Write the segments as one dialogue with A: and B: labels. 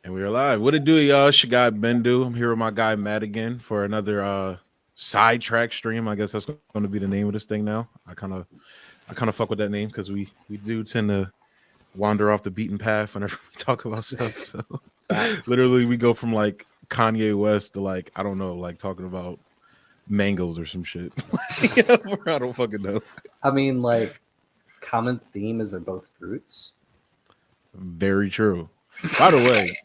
A: And we're live. What it do, y'all? It's your guy Bendu. I'm here with my guy Matt again for another Sidetrack stream. I guess that's going to be the name of this thing now. I kind of fuck with that name because we do tend to wander off the beaten path whenever we talk about stuff. So literally, we go from like Kanye West to like I don't know, like talking about mangoes or some shit. I don't fucking know.
B: I mean, like, common theme is they're both fruits.
A: Very true. By the way,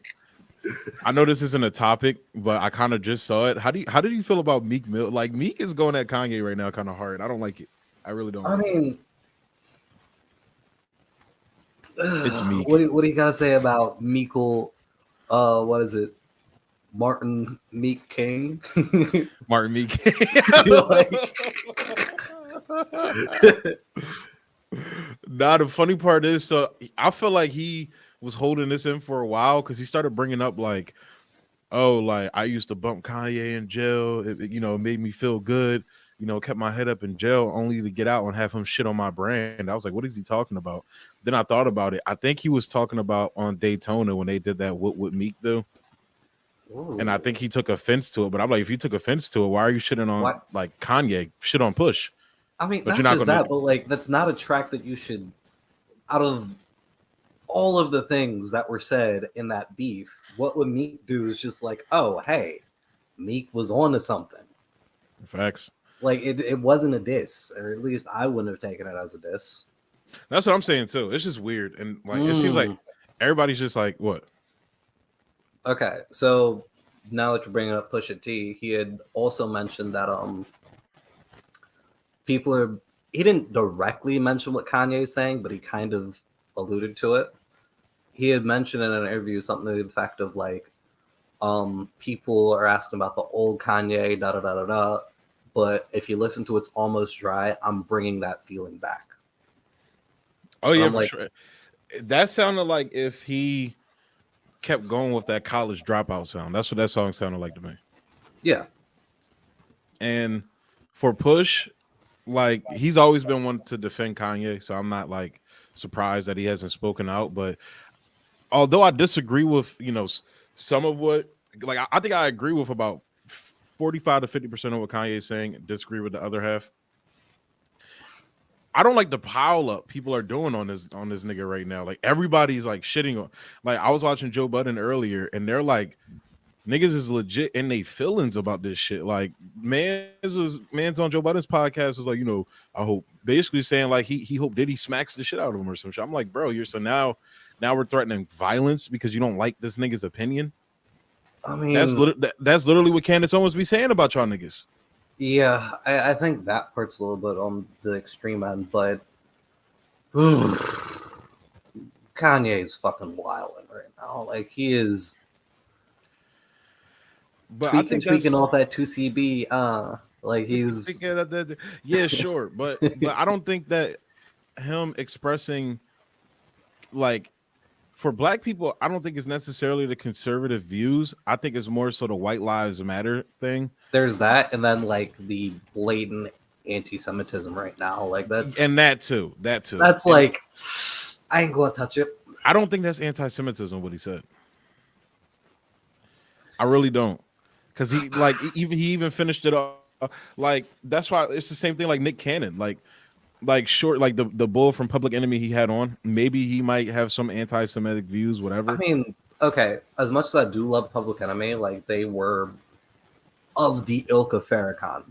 A: I know this isn't a topic, but I kind of just saw it. How did you feel about Meek Mill? Like Meek is going at Kanye right now, kind of hard. I don't like it. I really don't. It's Meek.
B: What do you gotta say about Meekle? What is it? Martin Meek King.
A: Martin Meek. Nah, the funny part is, so I feel like he was holding this in for a while because he started bringing up like, oh, like I used to bump Kanye in jail. It made me feel good. Kept my head up in jail only to get out and have him shit on my brand. I was like, what is he talking about? Then I thought about it. I think he was talking about on Daytona when they did that what would Meek do? Ooh. And I think he took offense to it. But I'm like, if you took offense to it, why are you shitting on like Kanye? Shit on Push.
B: I mean, but not just that, but like that's not a track that you should, out of all of the things that were said in that beef, what would Meek do is just like, oh, hey, Meek was on to something.
A: Facts.
B: Like it wasn't a diss, or at least I wouldn't have taken it as a diss.
A: That's what I'm saying too. It's just weird, and like it seems like everybody's just like, what?
B: Okay, so now that you're bringing up Pusha T, he had also mentioned that he didn't directly mention what Kanye is saying, but he kind of alluded to it. He had mentioned in an interview something to the effect of like, people are asking about the old Kanye, da da da da da. But if you listen to It's Almost Dry, I'm bringing that feeling back.
A: Oh yeah, for sure. That sounded like if he kept going with that college dropout sound. That's what that song sounded like to me.
B: Yeah.
A: And for Push, like he's always been one to defend Kanye, so I'm not like surprised that he hasn't spoken out. But although I disagree with some of what, like I think I agree with about 45 to 50% of what Kanye is saying, disagree with the other half. I don't like the pile up people are doing on this nigga right now. Like everybody's like shitting on. Like I was watching Joe Budden earlier, and they're like, niggas is legit in they feelings about this shit. Like man's on Joe Budden's podcast was like, I hope basically saying like he hoped Diddy smacks the shit out of him or some shit. I'm like, bro, now we're threatening violence because you don't like this nigga's opinion.
B: I mean,
A: that's literally what Candace Owens be saying about y'all niggas.
B: Yeah, I think that part's a little bit on the extreme end, but Kanye's fucking wilding right now. Like he is.
A: But I think
B: tweaking all that 2CB. Like he's.
A: Yeah, sure, but I don't think that him expressing like. For black people, I don't think it's necessarily the conservative views. I think it's more so the white lives matter thing.
B: There's that, and then like the blatant anti-Semitism right now. Like that's
A: that too.
B: That's like I ain't gonna touch it.
A: I don't think that's anti-Semitism what he said. I really don't. Because he even finished it up. Like that's why it's the same thing like Nick Cannon. Like short, like the bull from Public Enemy he had on. Maybe he might have some anti-Semitic views, whatever.
B: I mean, okay, as much as I do love Public Enemy, like they were of the ilk of Farrakhan.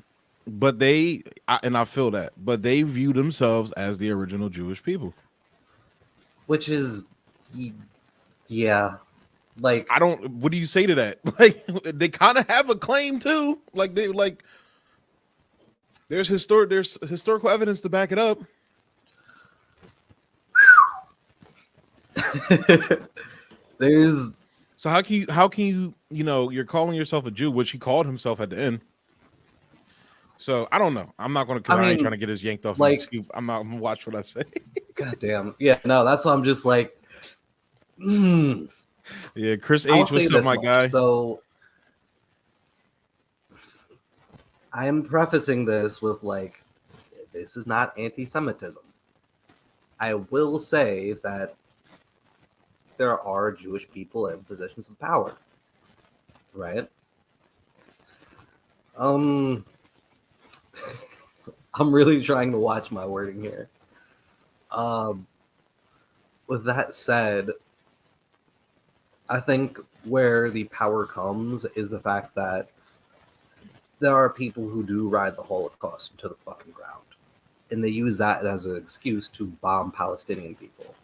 A: But I feel that, but they view themselves as the original Jewish people.
B: Which is, yeah. Like
A: what do you say to that? Like they kind of have a claim too. Like they like. There's historical evidence to back it up. So how can you you're calling yourself a Jew, which he called himself at the end. So I don't know. I'm not going to. I ain't trying to get his yanked off the scoop. I'm not going to watch what I say.
B: God damn. Yeah. No, that's why I'm just like.
A: Yeah, Chris H. What's up, my guy?
B: So. I am prefacing this with like, this is not anti-Semitism. I will say that there are Jewish people in positions of power, right? I'm really trying to watch my wording here. With that said, I think where the power comes is the fact that there are people who do ride the Holocaust into the fucking ground. And they use that as an excuse to bomb Palestinian people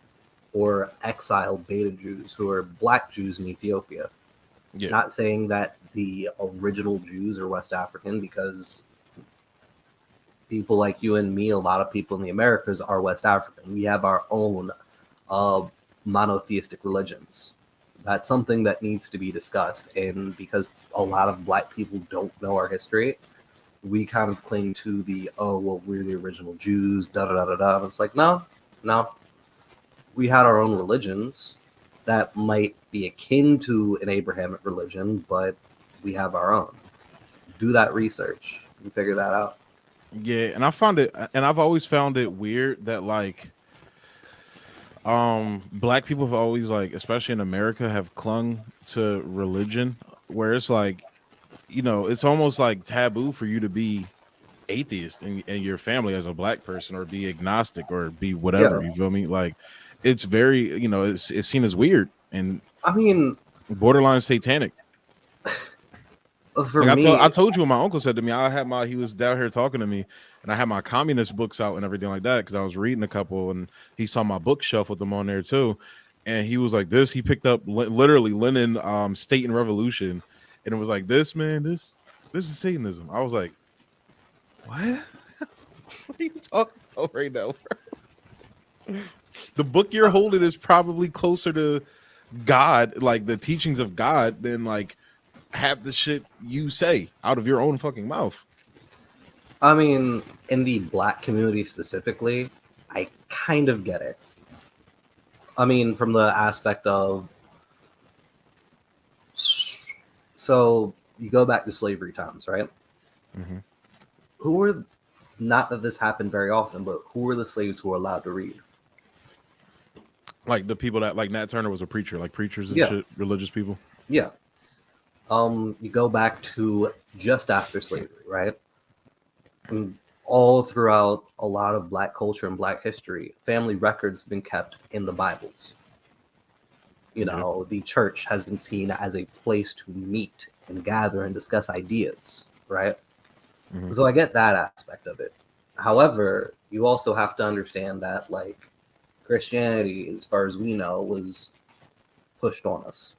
B: or exile beta Jews who are black Jews in Ethiopia. Yeah. Not saying that the original Jews are West African, because people like you and me, a lot of people in the Americas are West African. We have our own monotheistic religions. That's something that needs to be discussed. And because a lot of black people don't know our history, we kind of cling to the, oh, well, we're the original Jews, da-da-da-da-da. And it's like, no. We had our own religions that might be akin to an Abrahamic religion, but we have our own. Do that research and figure that out.
A: Yeah, and I've always found it weird that, like, black people have always, like, especially in America, have clung to religion, where it's like, you know, it's almost like taboo for you to be atheist and your family as a black person, or be agnostic, or be whatever. Yeah. You feel me? Like, it's very, you know, it's seen as weird, and
B: I mean,
A: borderline satanic.
B: For
A: like,
B: me,
A: I told you what my uncle said to me. He was down here talking to me, and I had my communist books out and everything like that, because I was reading a couple, and he saw my bookshelf with them on there too. And he was like, he picked up literally Lenin, State and Revolution, and it was like, this is Satanism. I was like, what? What are you talking about right now, bro? The book you're holding is probably closer to God, like the teachings of God, than like half the shit you say out of your own fucking mouth.
B: I mean, in the black community specifically, I kind of get it. I mean, from the aspect of, so you go back to slavery times, right?
A: Mm-hmm.
B: Who were, not that this happened very often, but who were the slaves who were allowed to read?
A: Like the people that, like, Nat Turner was a preacher, like preachers and shit, religious people.
B: Yeah. You go back to just after slavery, right? And all throughout a lot of black culture and black history, family records have been kept in the Bibles. You know, the church has been seen as a place to meet and gather and discuss ideas, right? Mm-hmm. So I get that aspect of it. However, you also have to understand that, like, Christianity, as far as we know, was pushed on us.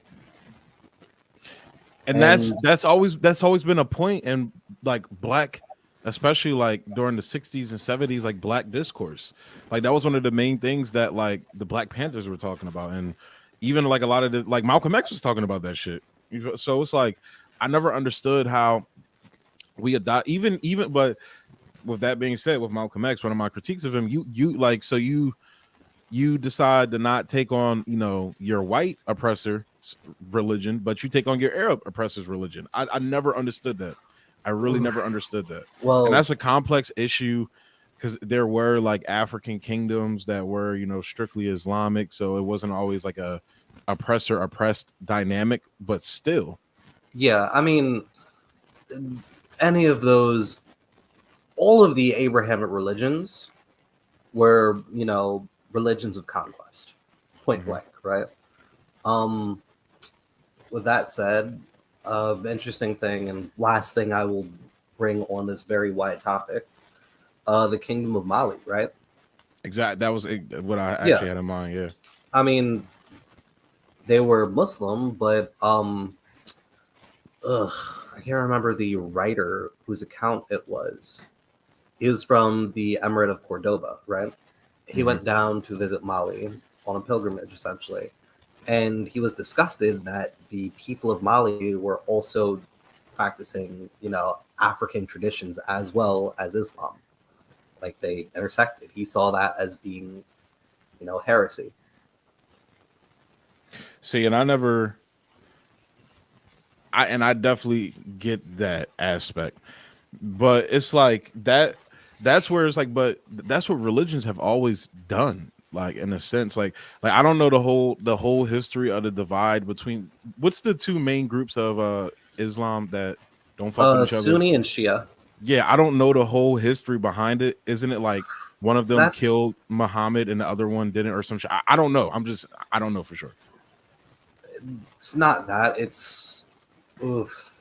A: And that's always been a point in, like, black, especially like during the 60s and 70s, like black discourse. Like, that was one of the main things that, like, the Black Panthers were talking about, and even like a lot of the, like, Malcolm X was talking about that shit. So it's like, I never understood how we adopt even but with that being said, with Malcolm X, one of my critiques of him, you decide to not take on, you know, your white oppressor's religion, but you take on your Arab oppressor's religion. I never understood that. I really never understood that. Well, and that's a complex issue, because there were, like, African kingdoms that were, you know, strictly Islamic, so it wasn't always like a oppressor oppressed dynamic, but still.
B: Yeah, I mean, any of those, all of the Abrahamic religions were, you know, religions of conquest, point blank, right? With that said, interesting thing and last thing I will bring on this very wide topic, the Kingdom of Mali, right?
A: Exactly. That was what I actually had in mind. Yeah.
B: I mean, they were Muslim, but I can't remember the writer whose account it was. He was from the Emirate of Cordoba, right? He went down to visit Mali on a pilgrimage, essentially. And he was disgusted that the people of Mali were also practicing, you know, African traditions as well as Islam. Like, they intersected. He saw that as being, you know, heresy.
A: See, and I definitely get that aspect. But it's like that's where it's like, but that's what religions have always done. like in a sense. Like I don't know the whole history of the divide between what's the two main groups of Islam that don't fuck with each other.
B: Sunni and Shia.
A: Yeah, I don't know the whole history behind it. Isn't it like one of them
B: That's
A: killed Muhammad and the other one didn't, or some shit? I don't know. I don't know for sure.
B: it's not that. It's oof.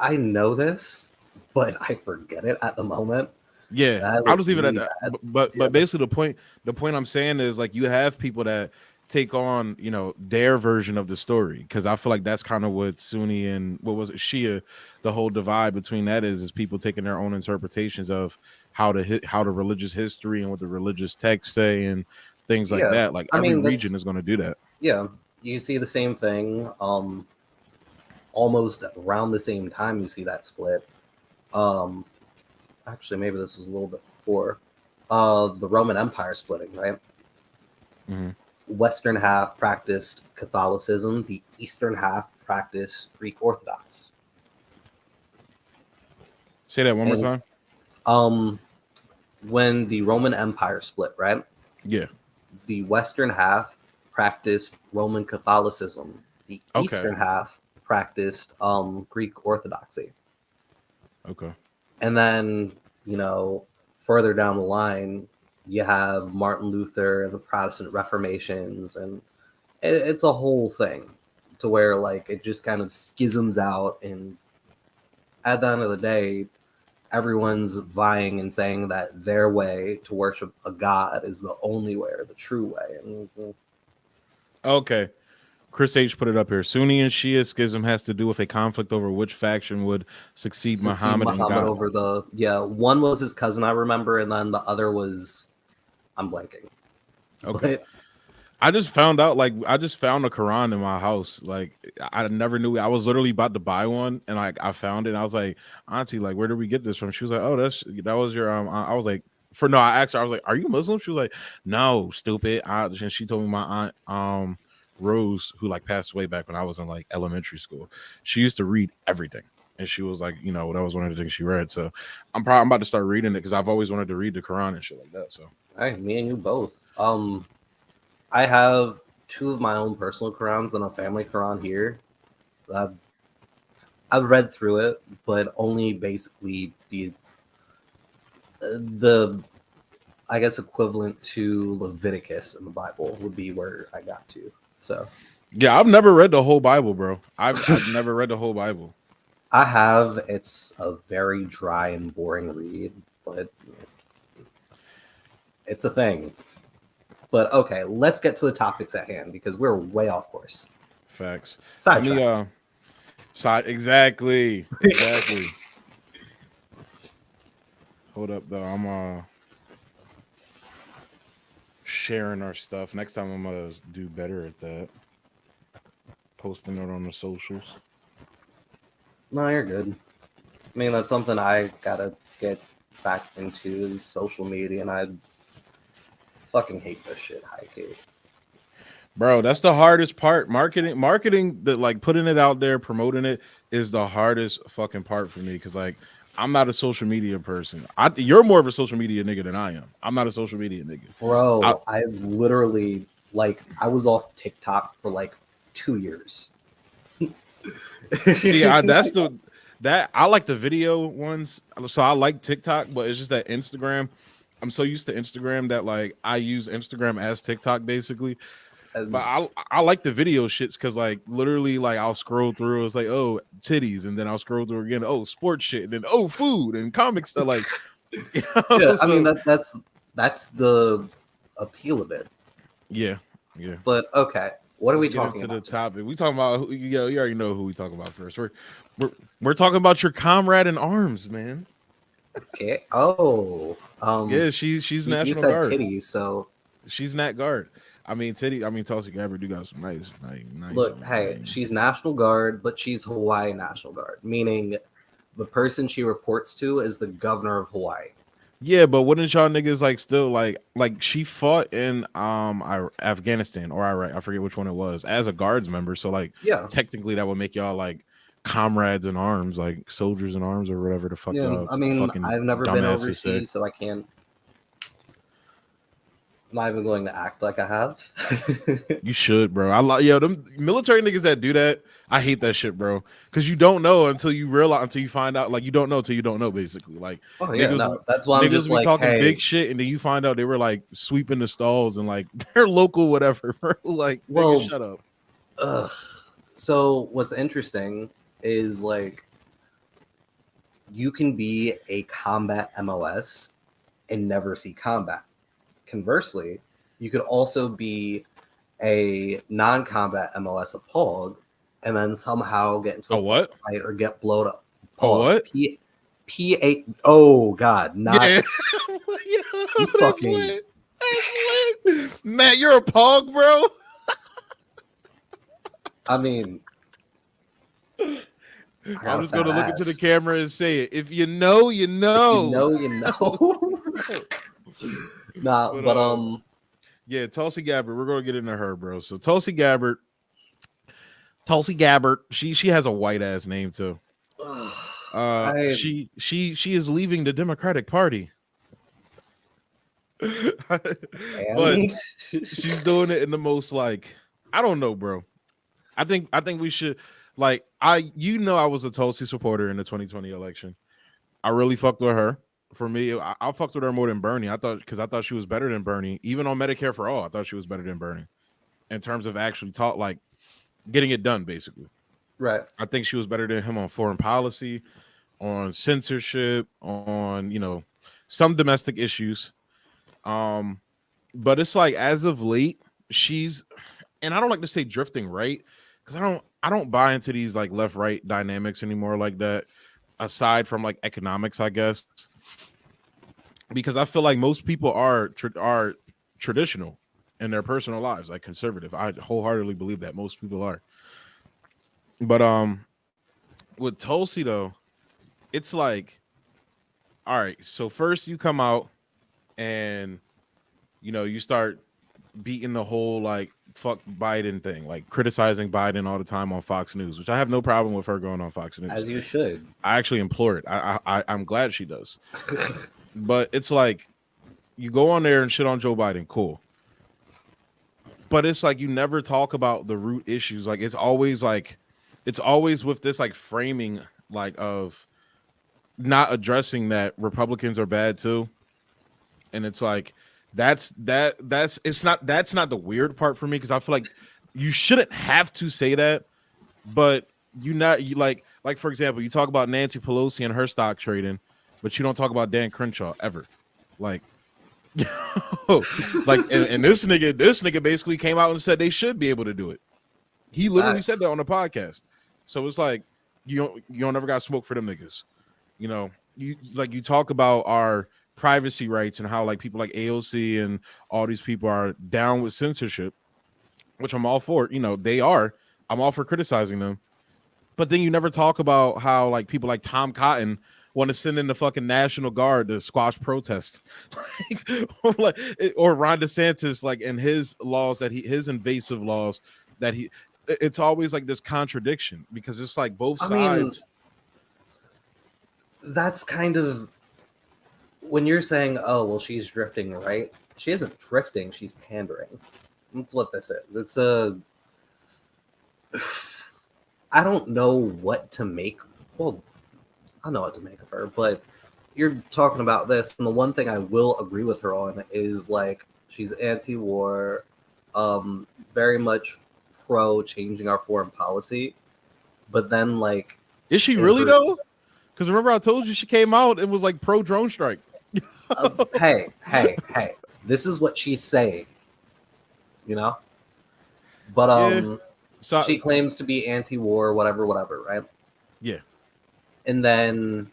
B: I know this, but I forget it at the moment.
A: Yeah,
B: That
A: I'll
B: was
A: just leave it at
B: really
A: that.
B: bad.
A: But basically the point I'm saying is like you have people that take on their version of the story, because I feel like that's kind of what Sunni and what was it Shia, the whole divide between that is people taking their own interpretations of how the religious history and what the religious texts say and things like
B: Yeah,
A: that. Like
B: I
A: every
B: mean
A: region
B: that's
A: is going to do that.
B: yeah. You see the same thing. Almost around the same time you see that split. Um, Actually, maybe this was a little bit before. The Roman Empire splitting, right?
A: Mm-hmm.
B: Western half practiced Catholicism. The eastern half practiced Greek Orthodox.
A: Say that one more
B: And
A: time.
B: when the Roman Empire split, right?
A: Yeah.
B: The western half practiced Roman Catholicism. The
A: Okay.
B: eastern half practiced Greek Orthodoxy.
A: Okay.
B: And then, further down the line, you have Martin Luther and the Protestant Reformations, and it's a whole thing to where like it just kind of schisms out, and at the end of the day, everyone's vying and saying that their way to worship a god is the only way or the true way. And
A: Okay. Chris H put it up here. Sunni and Shia schism has to do with a conflict over which faction would succeed
B: succeed
A: Muhammad and
B: Muhammad
A: God.
B: over one was his cousin, I remember, and then the other was I'm blanking.
A: Okay.
B: But
A: I just found out, like, I just found a Quran in my house. Like, I never knew. I was literally about to buy one, and like I found it. And I was like, Auntie, like, where did we get this from? She was like, oh, that was your I was like, I asked her, I was like, are you Muslim? She was like, no, stupid. And she told me my aunt Rose, who like passed away back when I was in like elementary school. She used to read everything. And she was like, that was one of the things she read. So I'm about to start reading it because I've always wanted to read the Quran and shit like that. So
B: hey, me and you both. I have two of my own personal Qurans and a family Quran here. I've read through it, but only basically the I guess equivalent to Leviticus in the Bible would be where I got to. So
A: yeah, I've never read the whole Bible, bro. I've never read the whole Bible.
B: I have. It's a very dry and boring read, but it's a thing. But okay, let's get to the topics at hand because we're way off course.
A: Facts.
B: Sidetrack.
A: Exactly. Hold up though. I'm sharing our stuff. Next time I'm gonna do better at that. Posting it on the socials.
B: No, you're good. I mean, that's something I gotta get back into is social media, and I fucking hate this shit. High-key.
A: Bro, that's the hardest part. Marketing that like putting it out there, promoting it is the hardest fucking part for me because like I'm not a social media person. You're more of a social media nigga than I am. I'm not a social media nigga.
B: Bro, I literally I was off TikTok for like 2 years.
A: See, I like the video ones, so I like TikTok, but it's just that Instagram. I'm so used to Instagram that like I use Instagram as TikTok basically. But I like the video shits because like literally like I'll scroll through. It's like titties, and then I'll scroll through again. Sports shit, and then food and comics stuff. Like
B: yeah, I mean that's the appeal of it.
A: Yeah.
B: But okay, what are we talking
A: about?
B: The
A: topic. We talking about you already know who we talking about first. We're talking about your comrade in arms, man.
B: Okay. Oh.
A: Yeah, she's National
B: you said
A: Guard.
B: Titties, so
A: she's Nat Guard. I mean, Tulsi Gabbard do got some nice.
B: Look, hey, she's National Guard, but she's Hawaii National Guard, meaning the person she reports to is the governor of Hawaii.
A: Yeah, but wouldn't y'all niggas like still like she fought in Afghanistan or Iraq? I forget which one it was as a guards member. So like,
B: yeah,
A: technically that would make y'all like comrades in arms, like soldiers in arms or whatever the fuck.
B: Yeah, I mean, I've never been overseas, so I can't. not even going to act like I have.
A: You should, bro. I like them military niggas that do that. I hate that shit, bro. Because you don't know until you realize, until you find out. Like you don't know until you don't know. Basically, like
B: Oh yeah,
A: niggas,
B: no, that's why I'm
A: niggas
B: just
A: be
B: like,
A: talking
B: hey,
A: big shit, and then you find out they were like sweeping the stalls and like they're local, whatever. Bro. Like,
B: well,
A: nigga, shut up.
B: ugh. So what's interesting is like you can be a combat MOS and never see combat. Conversely, you could also be a non-combat MOS of POG and then somehow get into
A: A what?
B: fight or get blown up.
A: A what?
B: P8. Oh God, not
A: Yeah.
B: you
A: That's
B: fucking.
A: lit. That's lit. Matt, you're a pog, bro.
B: I mean,
A: I'm just gonna look into the camera and say it. If you know, you know.
B: You know. Nah, but
A: yeah, Tulsi Gabbard. We're gonna get into her, bro. So Tulsi Gabbard, she has a white ass name too. She is leaving the Democratic Party. But she's doing it in the most like, I don't know, bro. I think we should like I was a Tulsi supporter in the 2020 election. I really fucked with her. For me, I fucked with her more than Bernie. I thought she was better than Bernie. Even on Medicare for All, I thought she was better than Bernie in terms of actually like getting it done, basically.
B: right.
A: I think she was better than him on foreign policy, on censorship, on some domestic issues. But it's like as of late, she's, and I don't like to say drifting right, because I don't buy into these like left right dynamics anymore like that. Aside from like economics, I guess, because I feel like most people are traditional in their personal lives, like conservative. I wholeheartedly believe that most people are. But with Tulsi though, it's like, all right, so first you come out and you start beating the whole like fuck Biden thing, like criticizing Biden all the time on Fox News, which I have no problem with her going on Fox News.
B: As you should.
A: I actually implore it. I'm glad she does. But it's like you go on there and shit on Joe Biden, cool. But it's like you never talk about the root issues. Like it's always with this like framing like of not addressing that Republicans are bad too. And it's like that's not the weird part for me, because I feel like you shouldn't have to say that, but like for example, you talk about Nancy Pelosi and her stock trading, but you don't talk about Dan Crenshaw ever. Like like and this nigga basically came out and said they should be able to do it. He literally said that on the podcast. So it's like you don't never got smoke for them niggas. You talk about our privacy rights and how like people like AOC and all these people are down with censorship, which I'm all for. They are. I'm all for criticizing them. But then you never talk about how like people like Tom Cotton want to send in the fucking National Guard to squash protests, or Ron DeSantis, like in his laws his invasive laws that he. It's always like this contradiction, because it's like both sides.
B: That's kind of when you're saying, oh well, she's drifting, right? She isn't drifting, she's pandering. That's what this is. It's I don't know what to make. Well, I know what to make of her, but you're talking about this, and the one thing I will agree with her on is like she's anti-war, very much pro changing our foreign policy. But then, like,
A: is she really though? Because remember, I told you she came out and was like pro drone strike.
B: Hey! This is what she's saying, But so she claims to be anti-war, whatever, right?
A: Yeah.
B: And then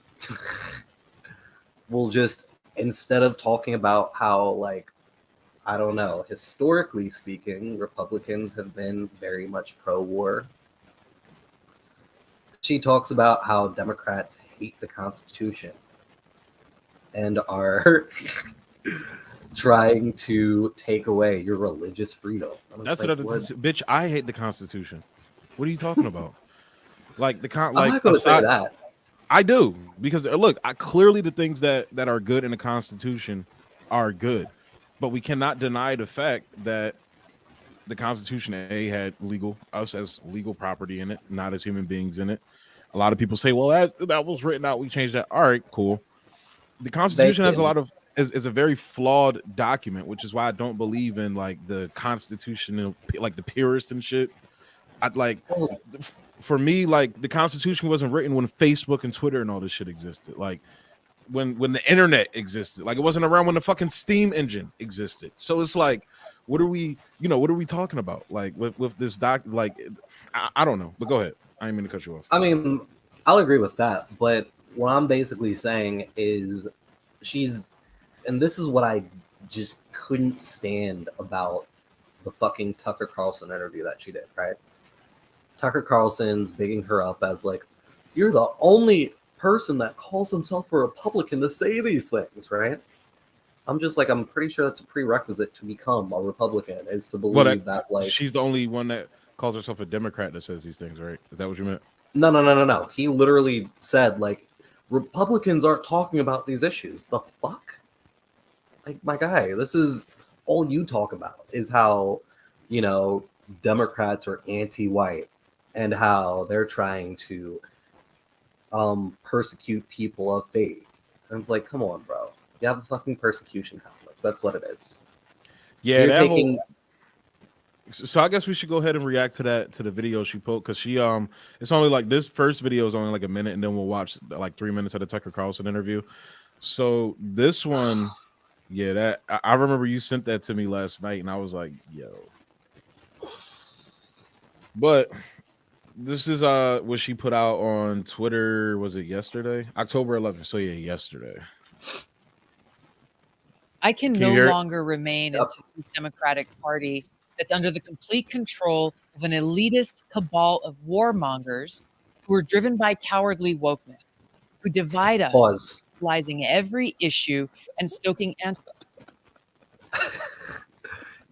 B: we'll just, instead of talking about how, like, I don't know, historically speaking, Republicans have been very much pro-war. She talks about how Democrats hate the Constitution and are trying to take away your religious freedom.
A: That's like, bitch, I hate the Constitution. What are you talking about? Like
B: I'm not going to say that.
A: I do, because look, clearly the things that are good in the Constitution are good. but we cannot deny the fact that the Constitution had us as legal property in it, not as human beings in it. A lot of people say, well, that was written out. We changed that. All right, cool. The Constitution has a lot of is a very flawed document, which is why I don't believe in like the Constitution, like the purist and shit. I'd like for me, like the Constitution wasn't written when Facebook and Twitter and all this shit existed. Like when the internet existed. Like it wasn't around when the fucking steam engine existed. So it's like, what are we talking about? Like with this doc, like I don't know. But go ahead. I didn't mean to cut you off.
B: I mean, I'll agree with that, but what I'm basically saying is and this is what I just couldn't stand about the fucking Tucker Carlson interview that she did, right? Tucker Carlson's bigging her up as like, you're the only person that calls himself a Republican to say these things, right? I'm just like, I'm pretty sure that's a prerequisite to become a Republican, is to believe that like
A: she's the only one that calls herself a Democrat that says these things, right? Is that what you meant?
B: No. He literally said like, Republicans aren't talking about these issues. The fuck? Like, my guy, this is all you talk about is how, Democrats are anti-white and how they're trying to persecute people of faith. And it's like, come on, bro. You have a fucking persecution complex. That's what it is.
A: Yeah, so I guess we should go ahead and react to the video she put, because she it's only like this first video is only like a minute, and then we'll watch like 3 minutes of the Tucker Carlson interview. So this one, yeah, that I remember you sent that to me last night, and I was like, yo. But this is what she put out on Twitter. Was it yesterday? October 11th. So yeah, yesterday.
C: I can no longer remain a Democratic Party that's under the complete control of an elitist cabal of warmongers who are driven by cowardly wokeness, who divide us, utilizing every issue and stoking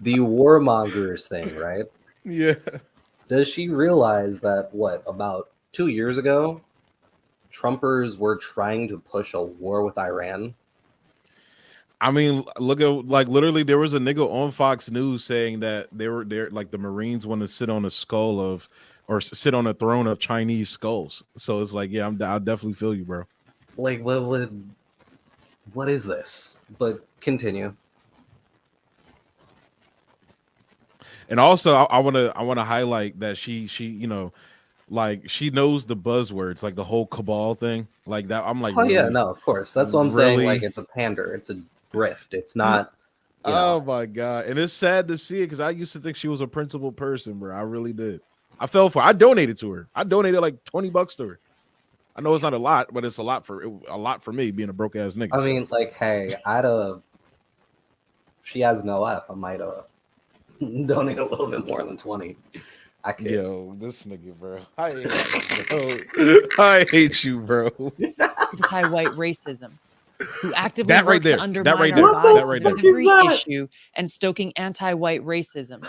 B: the warmongers thing, right?
A: Yeah.
B: Does she realize that about 2 years ago, Trumpers were trying to push a war with Iran?
A: I mean, look at like literally there was a nigga on Fox News saying that they're like the Marines want to sit on a skull of or sit on a throne of Chinese skulls. So it's like, yeah, I'll definitely feel you, bro.
B: Like what is this? But continue.
A: And also I want to highlight that she like she knows the buzzwords, like the whole cabal thing, like that. I'm like,
B: oh really, yeah, no, of course. That's what I'm saying. Like it's a pander, it's a grift. It's not.
A: Oh my god! And it's sad to see it because I used to think she was a principled person, bro. I really did. I fell for. I donated to her. I donated like $20 to her. I know it's not a lot, but it's a lot for me being a broke ass nigga.
B: I mean, like, hey, she has no F. I might have donate a little bit more than 20. I can't.
A: Yo, this nigga, bro. I hate you, bro.
C: Anti-white racism, who actively work to undermine our
A: God
C: with every issue and stoking anti-white racism.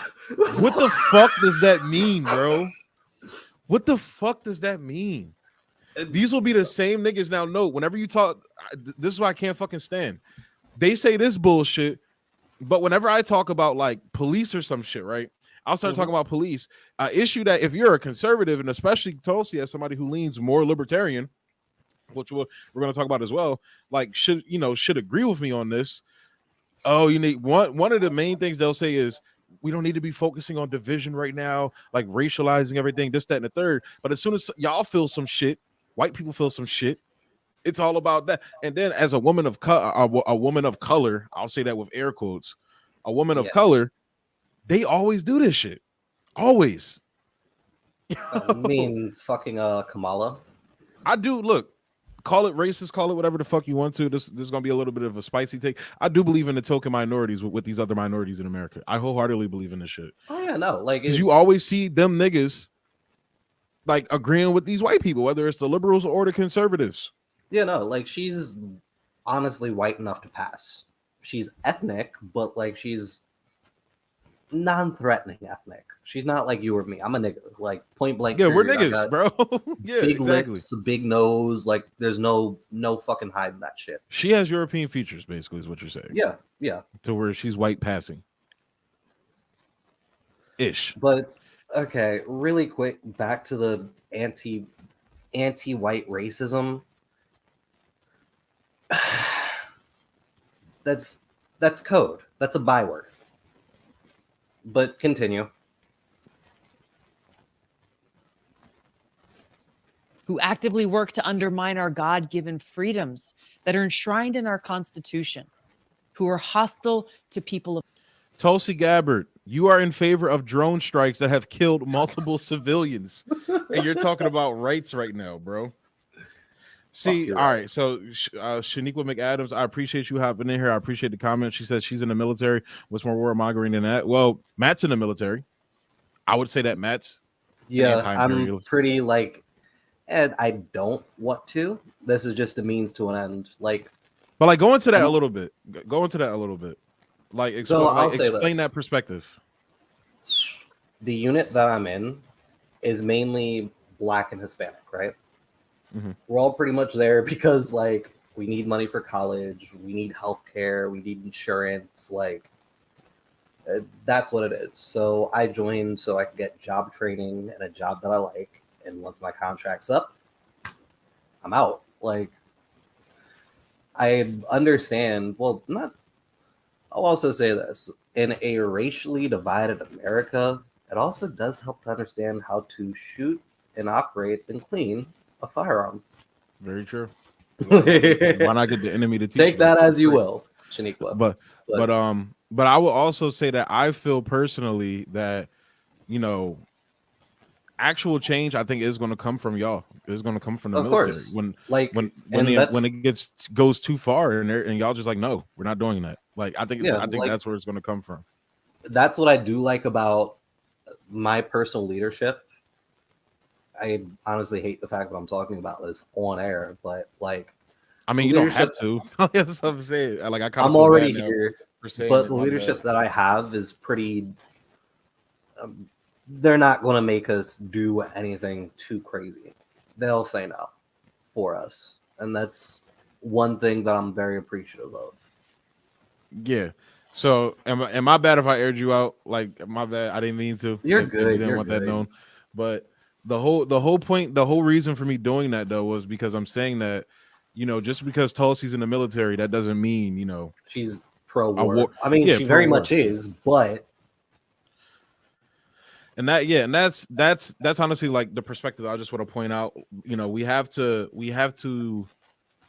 A: What the fuck does that mean, bro? What the fuck does that mean? These will be the same niggas now. No, whenever you talk, this is why I can't fucking stand. They say this bullshit, but whenever I talk about like police or some shit, right? I'll start talking about police. Issue that if you're a conservative, and especially Tulsi as somebody who leans more libertarian, which we're going to talk about as well, like should agree with me on this. Oh, you need one of the main things they'll say is we don't need to be focusing on division right now, like racializing everything, this, that, and the third. But as soon as y'all feel some shit, white people feel some shit, it's all about that. And then as a woman of color, I'll say that with air quotes, a woman of color, they always do this shit. Always.
B: I mean, fucking Kamala.
A: I do. Look, call it racist, call it whatever the fuck you want to. This is going to be a little bit of a spicy take. I do believe in the token minorities with these other minorities in America. I wholeheartedly believe in this shit.
B: Oh, yeah, no. Like,
A: because you always see them niggas like agreeing with these white people, whether it's the liberals or the conservatives.
B: Yeah, no. Like, she's honestly white enough to pass. She's ethnic, but like she's non-threatening ethnic. She's not like you or me. I'm a nigga. Like point blank.
A: Yeah, we're
B: period.
A: niggas, bro. Yeah,
B: big
A: exactly.
B: lips, a big nose. Like there's no fucking hiding that shit.
A: She has European features, basically, is what you're saying.
B: Yeah, yeah.
A: To where she's white passing. Ish.
B: But okay, really quick, back to the anti-white racism. That's code. That's a byword. But continue.
C: Who actively work to undermine our God-given freedoms that are enshrined in our Constitution, who are hostile to people of
A: Tulsi Gabbard, you are in favor of drone strikes that have killed multiple civilians. And you're talking about rights right now, bro. See, all right. So Shaniqua McAdams, I appreciate you hopping in here. I appreciate the comment. She says she's in the military. What's more warmongering than that? Well, Matt's in the military. I would say that Matt's
B: I'm pretty like, and I don't want to. This is just a means to an end. Like,
A: but like go into that a little bit. Go into that a little bit. Like, explain that perspective.
B: The unit that I'm in is mainly Black and Hispanic, right?
A: Mm-hmm.
B: We're all pretty much there because like we need money for college, we need healthcare, we need insurance, like that's what it is. So I joined so I could get job training and a job that I like, and once my contract's up, I'm out. Like I understand, well, not I'll also say this, in a racially divided America, it also does help to understand how to shoot and operate and clean a firearm.
A: Very true. Why not get the enemy to teach
B: Take that as you will, Shaniqua.
A: But I will also say that I feel personally that, you know, actual change I think is going to come from y'all. It's going to come from the military.
B: Course.
A: When it goes too far and y'all just like, no, we're not doing that. Like I think that's where it's going to come from.
B: That's what I do like about my personal leadership. I honestly hate the fact that I'm talking about this on air, but like,
A: I mean, you don't have to. That's what I'm saying. Like,
B: I'm already here, but the leadership that I have is pretty. They're not going to make us do anything too crazy. They'll say no for us, and that's one thing that I'm very appreciative of.
A: Yeah. So, am I bad if I aired you out? Like, my bad. I didn't mean to.
B: You're good.
A: You didn't want that known, but. The whole reason for me doing that though was because I'm saying that, you know, just because Tulsi's in the military, that doesn't mean, you know,
B: she's pro-war. I mean, she very much is, but that's honestly like the perspective I just want to point out. You know, we have to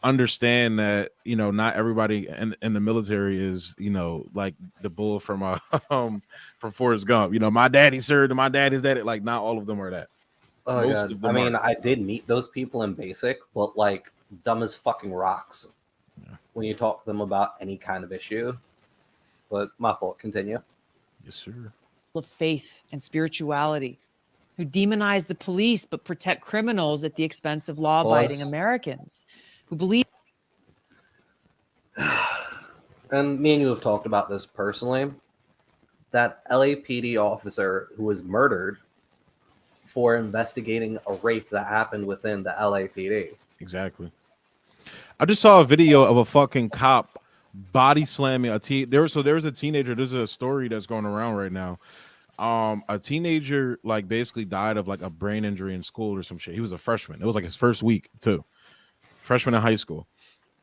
B: understand that, you know, not everybody in the military is, you know, like the bull from Forrest Gump. You know, my daddy served and my daddy's daddy. Like, not all of them are that. Oh, God. I mean, I did meet those people in basic, but like dumb as fucking rocks when you talk to them about any kind of issue. But my fault. Continue.
A: Yes, sir.
C: Of faith and spirituality, who demonize the police but protect criminals at the expense of law-abiding Americans, who believe.
B: And me and you have talked about this personally. That LAPD officer who was murdered for investigating a rape that happened within the LAPD.
A: Exactly. I just saw a video of a fucking cop body slamming a there was a teenager. There's a story that's going around right now. A teenager like basically died of like a brain injury in school or some shit. He was a freshman. It was like his first week too. Freshman in high school.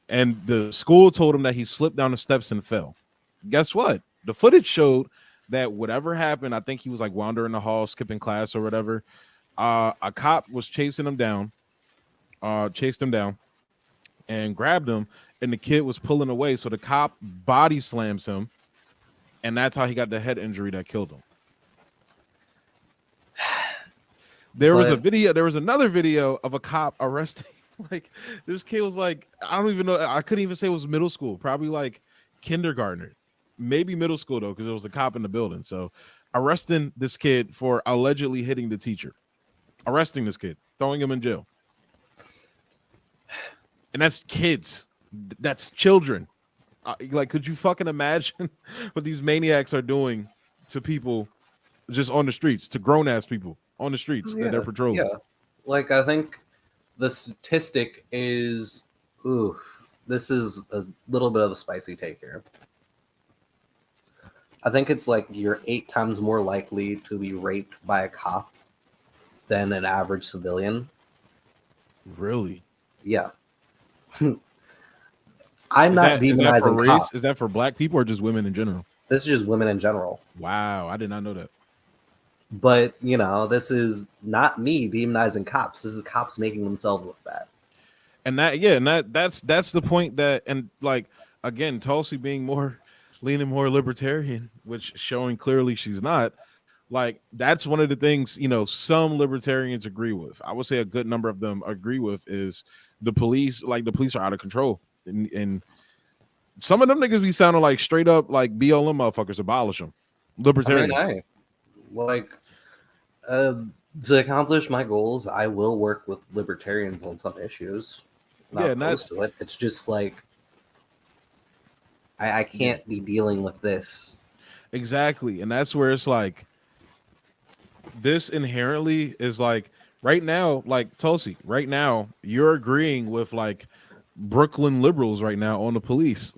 A: And the school told him that he slipped down the steps and fell. Guess what? The footage showed that whatever happened, I think he was like wandering the hall, skipping class or whatever. A cop was chasing him down, and grabbed him, and the kid was pulling away. So the cop body slams him, and that's how he got the head injury that killed him. There was another video of a cop arresting. Like, this kid was like, I don't even know. I couldn't even say it was middle school, probably like kindergartner. Maybe middle school though, because there was a cop in the building. So arresting this kid for allegedly hitting the teacher, arresting this kid, throwing him in jail. And that's kids. That's children. Like, could you fucking imagine what these maniacs are doing to people just on the streets, to grown ass people on the streets that they're patrolling.
B: Yeah, like I think the statistic is, this is a little bit of a spicy take here. I think it's like you're 8 times more likely to be raped by a cop than an average civilian.
A: Really?
B: Yeah. I'm not demonizing cops.
A: Is that for black people or just women in general?
B: This is just women in general.
A: Wow, I did not know that.
B: But, you know, this is not me demonizing cops. This is cops making themselves look bad.
A: And that's the point that, and like, again, Tulsi leaning more libertarian, which showing clearly she's not. Like, that's one of the things, you know, some libertarians agree with. I would say a good number of them agree with is the police are out of control. And some of them niggas be sounding like straight up like BLM motherfuckers, abolish them. Libertarians.
B: I mean, to accomplish my goals, I will work with libertarians on some issues. Not opposed to it. It's just like I can't be dealing with this.
A: Exactly. And that's where it's like, this inherently is like, right now, like Tulsi, right now, you're agreeing with like Brooklyn liberals right now on the police.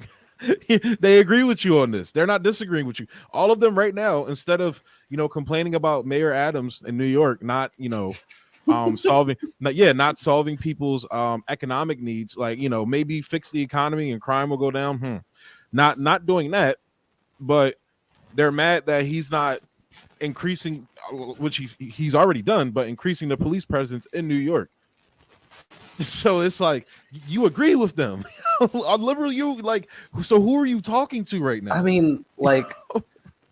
A: They agree with you on this. They're not disagreeing with you. All of them right now, instead of, you know, complaining about Mayor Adams in New York, not, you know, not solving people's economic needs, like, you know, maybe fix the economy and crime will go down. Not doing that, but they're mad that he's not increasing, which he's already done, but increasing the police presence in New York. So it's like, you agree with them. Literally, you like, so who are you talking to right now?
B: I mean, like,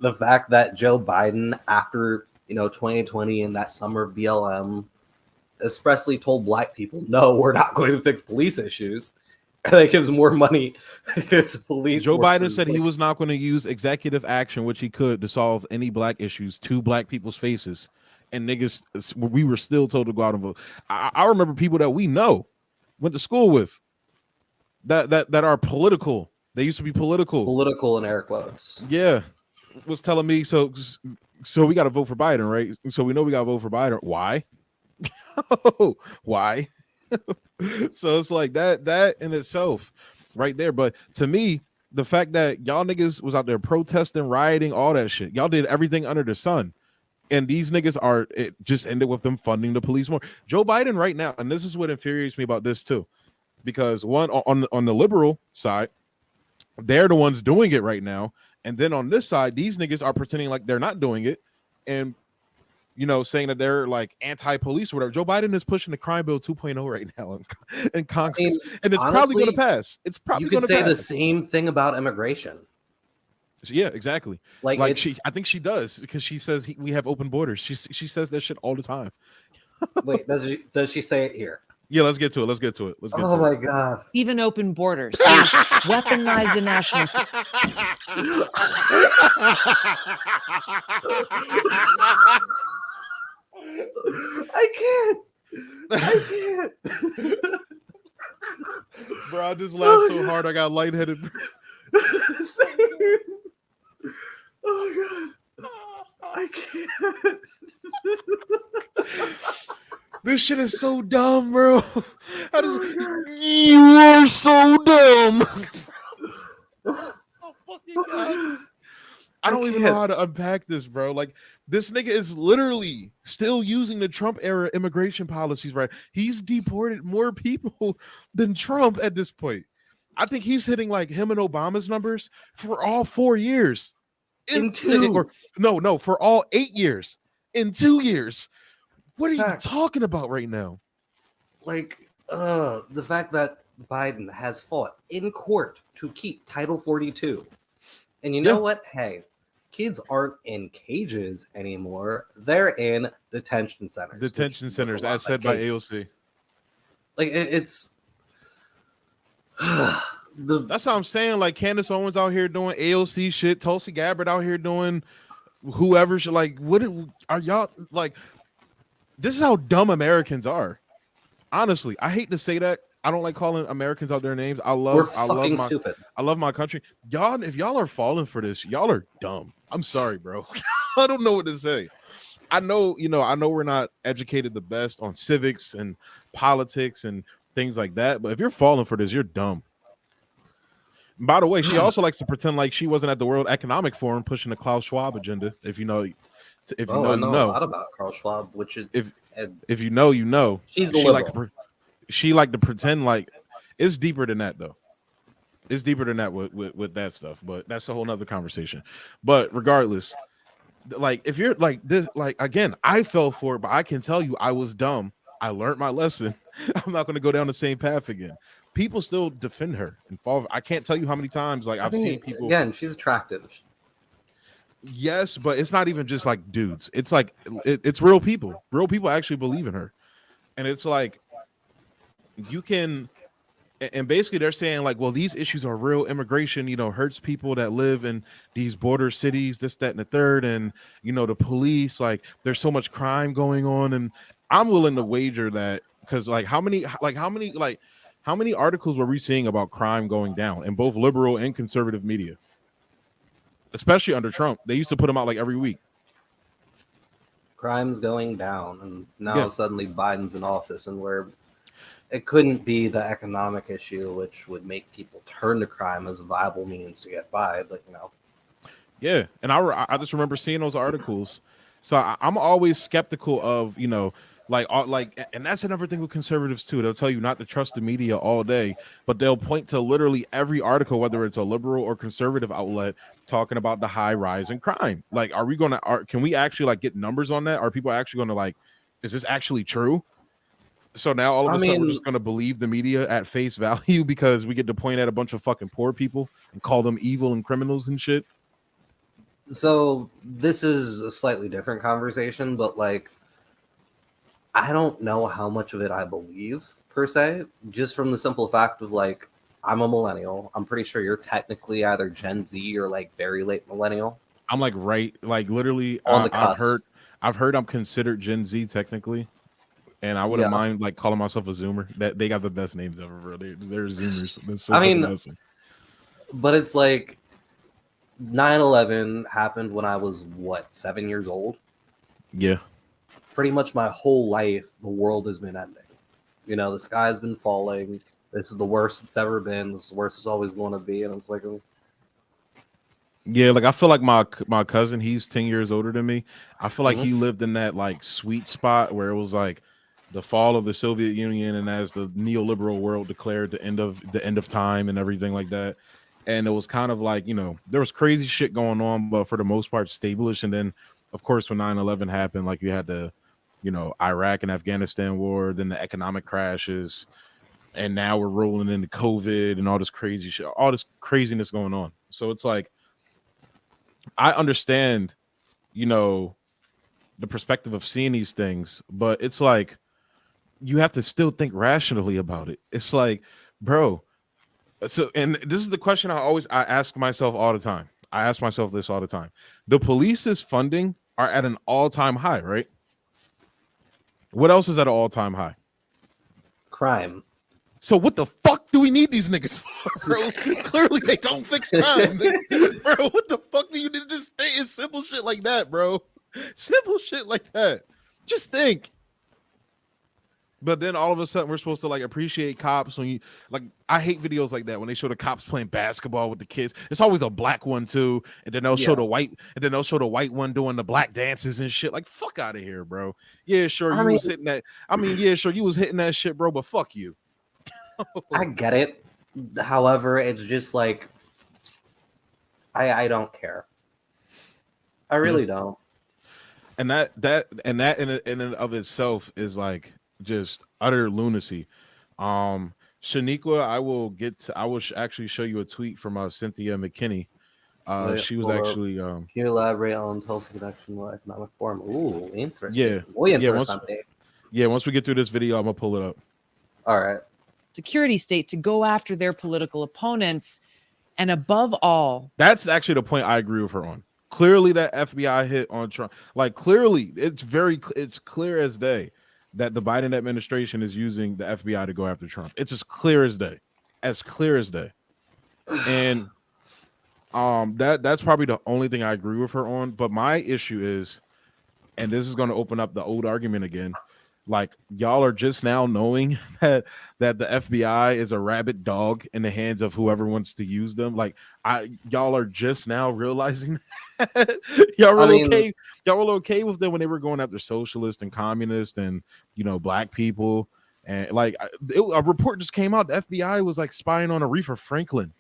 B: the fact that Joe Biden, after, you know, 2020 and that summer BLM, expressly told black people, no, we're not going to fix police issues. And that gives more money to police.
A: Joe Biden said he was not going to use executive action, which he could, to solve any black issues to black people's faces. And niggas, we were still told to go out and vote. I remember people that we know, went to school with, that are political. They used to be political
B: in air quotes.
A: Yeah, was telling me, so we got to vote for Biden, right? So we know we got to vote for Biden. Why? Why? So it's like that in itself right there. But to me, the fact that y'all niggas was out there protesting, rioting, all that shit, y'all did everything under the sun. And these niggas it just ended with them funding the police more. Joe Biden right now, and this is what infuriates me about this too, because one, on the liberal side, they're the ones doing it right now. And then on this side, these niggas are pretending like they're not doing it. And, you know, saying that they're like anti-police or whatever. Joe Biden is pushing the crime bill 2.0 right now in Congress. I mean, and it's honestly, probably going to pass. It's probably going to pass.
B: You could say the same thing about immigration.
A: Yeah, exactly. Like I think she does, because she says we have open borders. She says that shit all the time.
B: Wait, does she say it here?
A: Yeah, let's get to it.
B: Oh my God.
C: Even open borders. Weaponize the national
B: I can't.
A: Bro, I just laughed so hard I got lightheaded.
B: Oh God. I can't.
A: This shit is so dumb, bro. You are so dumb. I don't even know how to unpack this, bro. Like, this nigga is literally still using the Trump era immigration policies, right? He's deported more people than Trump at this point. I think he's hitting like him and Obama's numbers for all 4 years. For all 8 years. In 2 years. What are you talking about right now?
B: Like, the fact that Biden has fought in court to keep Title 42. And you know what? Hey, kids aren't in cages anymore. They're in detention centers.
A: Detention centers, as said by AOC.
B: Like, it's...
A: That's what I'm saying. Like, Candace Owens out here doing AOC shit. Tulsi Gabbard out here doing whoever should. Like, what are y'all... Like, this is how dumb Americans are. Honestly, I hate to say that. I don't like calling Americans out their names. I love
B: stupid.
A: I love my country. Y'all, if y'all are falling for this, y'all are dumb. I'm sorry, bro. I don't know what to say. I know we're not educated the best on civics and politics and things like that, but if you're falling for this, you're dumb. By the way, she also likes to pretend like she wasn't at the World Economic Forum pushing the Klaus Schwab agenda. If you know,
B: I know a lot about Carl Schwab, which is
A: if you know, you know.
B: She's a liberal.
A: She like to pretend like it's deeper than that, though. It's deeper than that with that stuff, but that's a whole nother conversation. But regardless, like if you're like this, like again, I fell for it, but I can tell you I was dumb. I learned my lesson. I'm not going to go down the same path again. People still defend her and fall. I can't tell you how many times like I've seen people.
B: Again, she's attractive.
A: Yes, but it's not even just like dudes. It's like it's real people. Real people actually believe in her, and it's like you can. And basically they're saying like, well, these issues are real. Immigration, hurts people that live in these border cities, this, that, and the third. And, the police, like there's so much crime going on. And I'm willing to wager that because how many articles were we seeing about crime going down in both liberal and conservative media, especially under Trump? They used to put them out like every week.
B: Crime's going down. And now suddenly Biden's in office and it couldn't be the economic issue, which would make people turn to crime as a viable means to get by. But
A: yeah, and I just remember seeing those articles. So I'm always skeptical of and that's another thing with conservatives too. They'll tell you not to trust the media all day, but they'll point to literally every article, whether it's a liberal or conservative outlet, talking about the high rise in crime. Like, can we actually get numbers on that? Are people actually going to is this actually true? So now all of a sudden we're just going to believe the media at face value because we get to point at a bunch of fucking poor people and call them evil and criminals and shit.
B: So this is a slightly different conversation, but I don't know how much of it I believe per se, just from the simple fact of I'm a millennial. I'm pretty sure you're technically either Gen Z or very late millennial.
A: I'm literally
B: on the cusp.
A: I've heard I'm considered Gen Z technically. And I wouldn't mind calling myself a Zoomer. That they got the best names ever, bro. They're Zoomers.
B: But it's 9/11 happened when I was 7 years old.
A: Yeah.
B: Pretty much my whole life, the world has been ending. The sky's been falling. This is the worst it's ever been. This is the worst it's always going to be. And it's
A: yeah, I feel like my cousin, he's 10 years older than me. I feel like he lived in that sweet spot where it was the fall of the Soviet Union, and as the neoliberal world declared the end of time and everything like that. And it was kind of there was crazy shit going on, but for the most part, stable-ish. And then, of course, when 9/11 happened, you had the, Iraq and Afghanistan war, then the economic crashes, and now we're rolling into COVID and all this crazy shit, all this craziness going on. So it's I understand, the perspective of seeing these things, but it's you have to still think rationally about it. It's bro. So, and this is the question I ask myself all the time. I ask myself this all the time. The police's funding are at an all-time high, right? What else is at an all-time high?
B: Crime.
A: So what the fuck do we need these niggas for, bro? Clearly they don't fix crime. Bro, what the fuck do you just think? It's simple shit like that, bro. Simple shit like that. Just think. But then all of a sudden we're supposed to appreciate cops when you I hate videos like that when they show the cops playing basketball with the kids. It's always a black one too, and then they'll show the white, one doing the black dances and shit. Fuck out of here, bro. Yeah, sure you was hitting that. Yeah, sure you was hitting that shit, bro, but fuck you.
B: I get it. However, it's just I don't care. I really don't.
A: And that in and of itself is just utter lunacy. Shaniqua, I will actually show you a tweet from Cynthia McKinney. She was actually
B: can you elaborate on Tulsi connection with economic forum? Ooh, interesting.
A: Yeah.
B: Muy interesante.
A: Once we get through this video, I'm gonna pull it up.
B: All right.
C: Security state to go after their political opponents, and above all,
A: that's actually the point I agree with her on. Clearly, that FBI hit on Trump. Clearly, it's clear as day that the Biden administration is using the FBI to go after Trump. It's as clear as day. And That's probably the only thing I agree with her on. But my issue is, and this is going to open up the old argument again. Like, y'all are just now knowing that the FBI is a rabid dog in the hands of whoever wants to use them. Like, y'all are just now realizing that. Y'all were okay. Y'all were okay with them when they were going after socialists and communists and black people. And like a report just came out. The FBI was like spying on Aretha Franklin.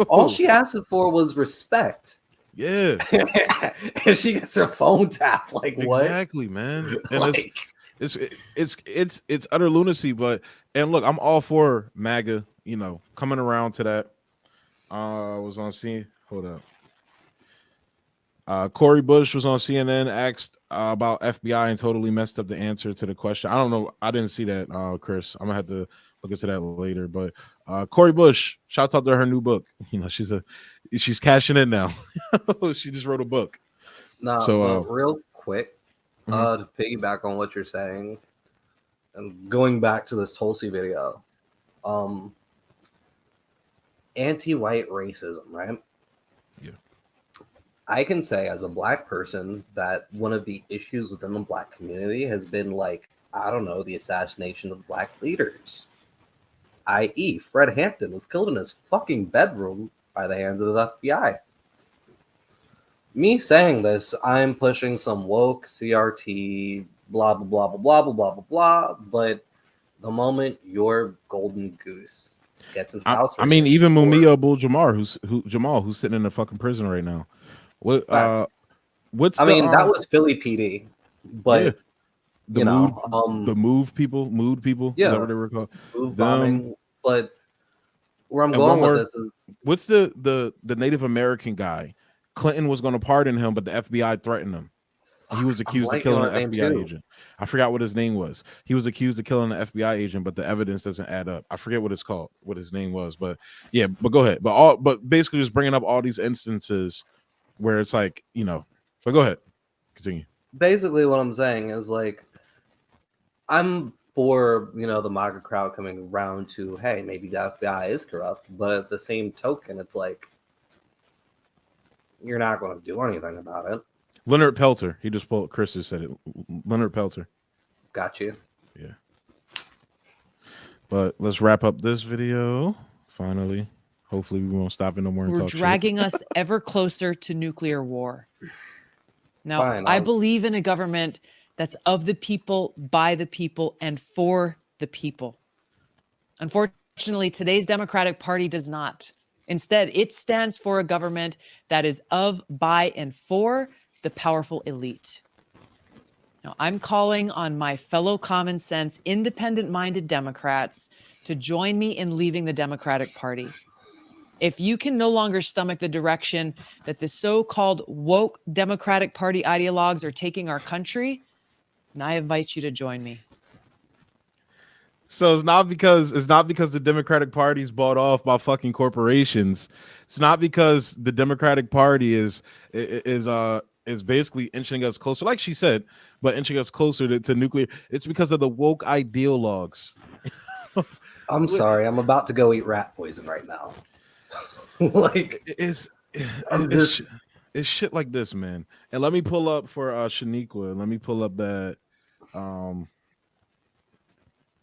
B: All she asked for was respect.
A: Yeah.
B: And she gets her phone tapped. Like, what?
A: Exactly, man. And it's utter lunacy. But and look, I'm all for MAGA, coming around to that. I was on scene. Hold up. Corey Bush was on CNN, asked about FBI and totally messed up the answer to the question. I don't know. I didn't see that, Chris. I'm gonna have to look into that later. But Corey Bush, shout out to her new book. She's cashing in now. She just wrote a book.
B: No, so real quick, to piggyback on what you're saying, and going back to this Tulsi video, anti-white racism, right?
A: Yeah.
B: I can say as a black person that one of the issues within the black community has been like, I don't know, the assassination of black leaders. i.e. Fred Hampton was killed in his fucking bedroom by the hands of the FBI. Me saying this, I'm pushing some woke CRT, blah, blah, blah, blah, blah, blah, blah, blah, blah, but the moment your golden goose gets his house...
A: even Mumia Abdul-Jabbar, who's sitting in a fucking prison right now. What's
B: that was Philly PD, but...
A: Yeah. The mood people.
B: Yeah.
A: Is that what they were called?
B: Move bombing. But where I'm going with this is,
A: what's the Native American guy? Clinton was going to pardon him, but the FBI threatened him. He was accused of killing an FBI agent. I forgot what his name was. He was accused of killing an FBI agent, but the evidence doesn't add up. I forget what it's called, what his name was, but yeah. But go ahead. But basically, just bringing up all these instances where it's like, But go ahead, continue.
B: Basically, what I'm saying is like, I'm for the MAGA crowd coming around to, hey, maybe the FBI is corrupt, but at the same token, it's like you're not going to do anything about it.
A: Leonard Pelter, he just pulled. Chris just said it. Leonard Pelter.
B: Got you.
A: Yeah. But let's wrap up this video. Finally, hopefully, we won't stop it no more.
C: We're dragging us ever closer to nuclear war. Now, I believe in a government that's of the people, by the people, and for the people. Unfortunately, today's Democratic Party does not. Instead, it stands for a government that is of, by, and for the powerful elite. Now, I'm calling on my fellow common sense, independent-minded Democrats to join me in leaving the Democratic Party. If you can no longer stomach the direction that the so-called woke Democratic Party ideologues are taking our country, and I invite you to join me.
A: So it's not because the Democratic Party is bought off by fucking corporations. It's not because the Democratic Party is basically inching us closer, like she said, but inching us closer to nuclear. It's because of the woke ideologues.
B: I'm sorry, I'm about to go eat rat poison right now. Like
A: it's shit like this, man. And let me pull up for Shaniqua. Let me pull up that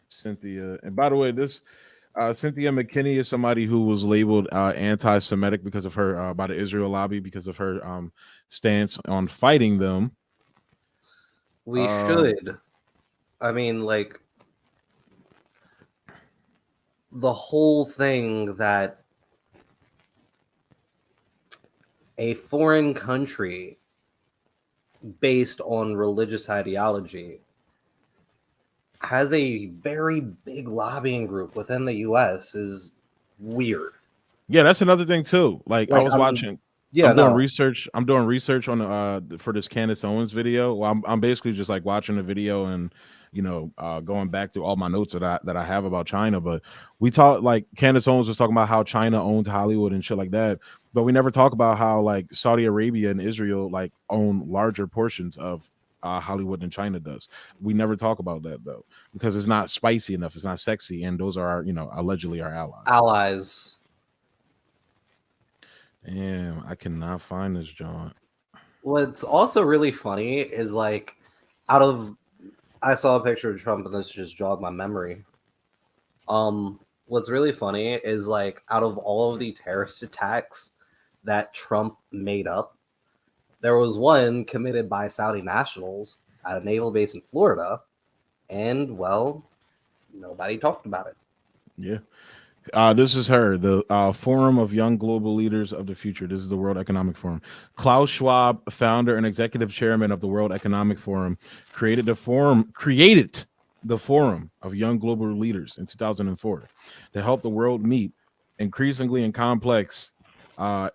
A: Cynthia. And by the way, this Cynthia McKinney is somebody who was labeled anti-Semitic because of her by the Israel lobby because of her stance on fighting them.
B: We should. I mean, like the whole thing that a foreign country based on religious ideology has a very big lobbying group within the U.S. is weird.
A: Yeah, that's another thing too. Like I was watching.
B: Yeah,
A: I'm doing research. I'm doing research on for this Candace Owens video. Well, I'm basically just like watching the video and going back through all my notes that I have about China. But we talk like Candace Owens was talking about how China owns Hollywood and shit like that. But we never talk about how like Saudi Arabia and Israel like own larger portions of Hollywood and China does. We never talk about that though, because it's not spicy enough. It's not sexy, and those are our, allegedly our allies.
B: Allies.
A: Damn, I cannot find this joint.
B: What's also really funny is like, I saw a picture of Trump and this just jogged my memory. What's really funny is like, out of all of the terrorist attacks that Trump made up, there was one committed by Saudi nationals at a naval base in Florida, and well, nobody talked about it.
A: Yeah. This is her, the Forum of Young Global Leaders of the Future. This is the World Economic Forum. Klaus Schwab, founder and executive chairman of the World Economic Forum, created the Forum of Young Global Leaders in 2004 to help the world meet increasingly and complex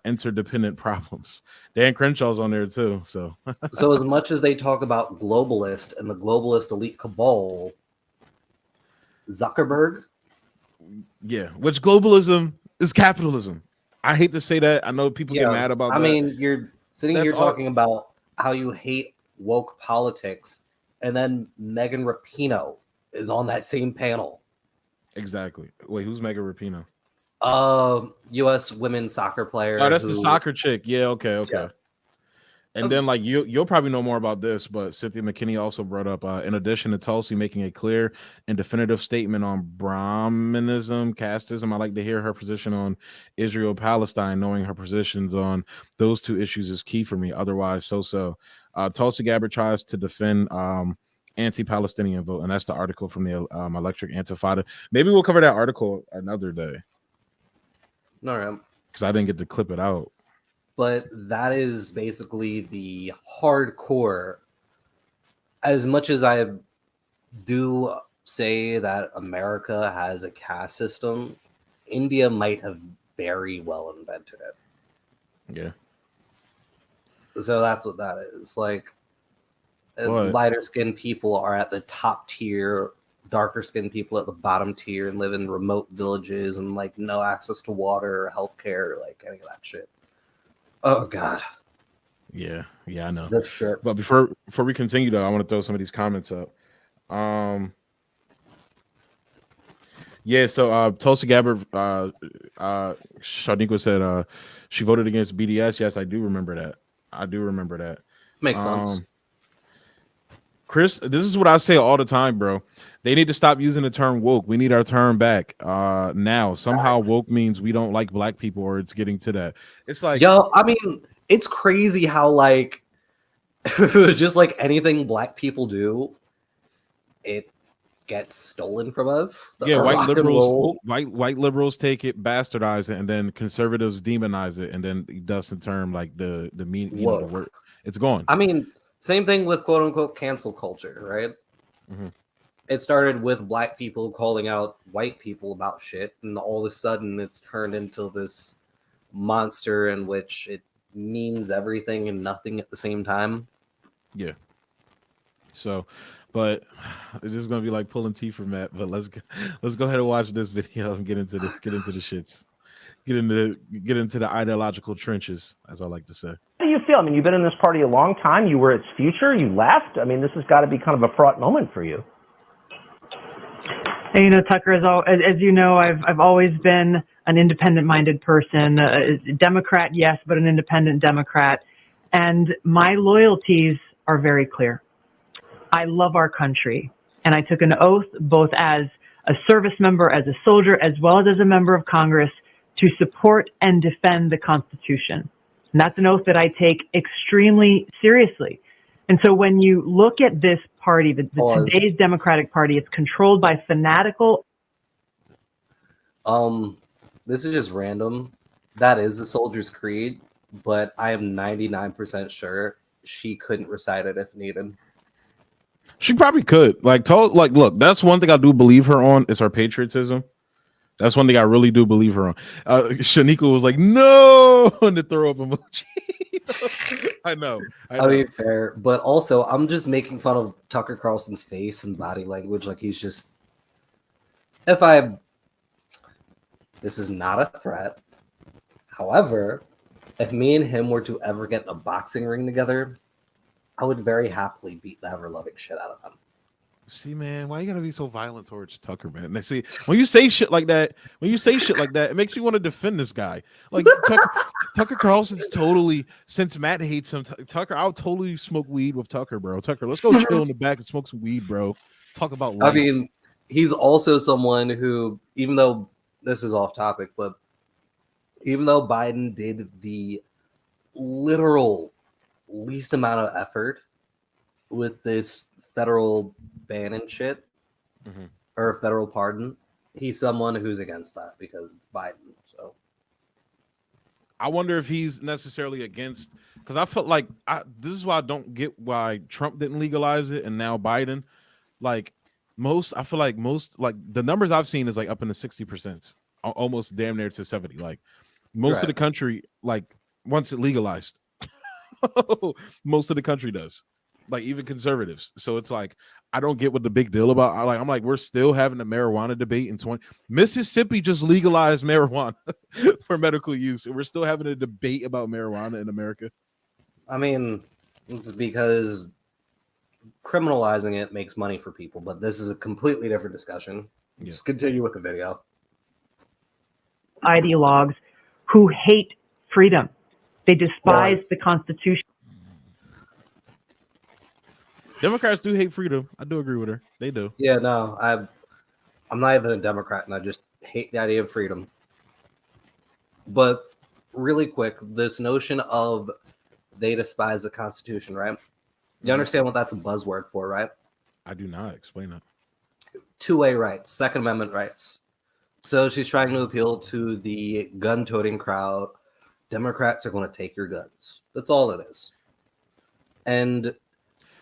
A: interdependent problems. Dan Crenshaw's on there too. So
B: as much as they talk about globalist and the globalist elite cabal, Zuckerberg.
A: Yeah, which globalism is capitalism. I hate to say that. I know people get mad about that.
B: I mean, you're sitting here talking about how you hate woke politics, and then Megan Rapinoe is on that same panel.
A: Exactly. Wait, who's Megan Rapinoe?
B: U.S. women's soccer player.
A: Oh, that's the soccer chick. Yeah, okay.
B: Yeah.
A: And then, like, you'll probably know more about this, but Cynthia McKinney also brought up, in addition to Tulsi making a clear and definitive statement on Brahmanism, casteism, I like to hear her position on Israel-Palestine. Knowing her positions on those two issues is key for me. Otherwise, so. Tulsi Gabbard tries to defend anti-Palestinian vote, and that's the article from the Electric Antifada. Maybe we'll cover that article another day.
B: All right.
A: Because I didn't get to clip it out.
B: But that is basically the hardcore. As much as I do say that America has a caste system, India might have very well invented it.
A: Yeah.
B: So that's what that is. Like, lighter skinned people are at the top tier, darker skinned people at the bottom tier, and live in remote villages and like no access to water or healthcare, like any of that shit. Oh God.
A: Yeah, I know.
B: This shit.
A: But before we continue though, I want to throw some of these comments up. Yeah, so Tulsi Gabbard, Shaniqua said she voted against BDS. Yes, I do remember that.
B: Makes sense.
A: Chris, this is what I say all the time, bro. They need to stop using the term woke. We need our term back now. Somehow woke means we don't like black people, or it's getting to that. It's like,
B: I mean, it's crazy how like just like anything black people do, it gets stolen from us.
A: Yeah, white liberals take it, bastardize it, and then conservatives demonize it, and then thus the term like the mean, the word, it's gone.
B: I mean, same thing with quote unquote cancel culture, right?
A: Mm-hmm.
B: It started with black people calling out white people about shit, and all of a sudden it's turned into this monster in which it means everything and nothing at the same time.
A: Yeah. So, but it is gonna be like pulling teeth from Matt. But let's go ahead and watch this video and get into the shits, get into the ideological trenches, as I like to say.
D: How do you feel? I mean, you've been in this party a long time. You were its future. You left. I mean, this has got to be kind of a fraught moment for you.
E: And, Tucker, as you know, I've always been an independent-minded person, a Democrat, yes, but an independent Democrat. And my loyalties are very clear. I love our country, and I took an oath both as a service member, as a soldier, as well as a member of Congress to support and defend the Constitution. And that's an oath that I take extremely seriously. And so when you look at this party, today's Democratic Party, it's controlled by fanatical.
B: This is just random. That is the Soldier's Creed, but I am 99% sure she couldn't recite it if needed.
A: She probably could. Look, that's one thing I do believe her on is her patriotism. That's one thing I really do believe her on. Shaniqua was like, no, and the throw up emoji. I know.
B: I mean, fair, but also I'm just making fun of Tucker Carlson's face and body language. Like he's just, this is not a threat. However, if me and him were to ever get in a boxing ring together, I would very happily beat the ever-loving shit out of him.
A: See, man, why you gotta be so violent towards Tucker, man? And see, when you say shit like that, it makes you want to defend this guy. Like Tucker Carlson's totally, since Matt hates him, Tucker, I'll totally smoke weed with Tucker, bro. Tucker, let's go chill in the back and smoke some weed, bro. Talk about life.
B: I mean, he's also someone who, even though this is off topic, but even though Biden did the literal least amount of effort with this federal ban and shit, or federal pardon, he's someone who's against that because it's Biden. So
A: I wonder if he's necessarily against, because I felt like this is why I don't get why Trump didn't legalize it and now Biden. Like I feel like most, like the numbers I've seen is like up in the 60%, almost damn near to 70. Like most of the country, like once it legalized, most of the country does. Like even conservatives. So it's like I don't get what the big deal about. I'm like we're still having a marijuana debate in 20. Mississippi just legalized marijuana for medical use, and we're still having a debate about marijuana in America.
B: I mean, it's because criminalizing it makes money for people, but this is a completely different discussion. Yeah. Just continue with the video.
E: Ideologues who hate freedom. They despise the Constitution.
A: Democrats do hate freedom. I do agree with her. They do.
B: Yeah, no, I'm not even a Democrat, and I just hate the idea of freedom. But really quick, this notion of they despise the Constitution, right? You understand what that's a buzzword for, right?
A: I do not. Explain that.
B: Two-way rights, Second Amendment rights. So she's trying to appeal to the gun-toting crowd. Democrats are going to take your guns. That's all it is. And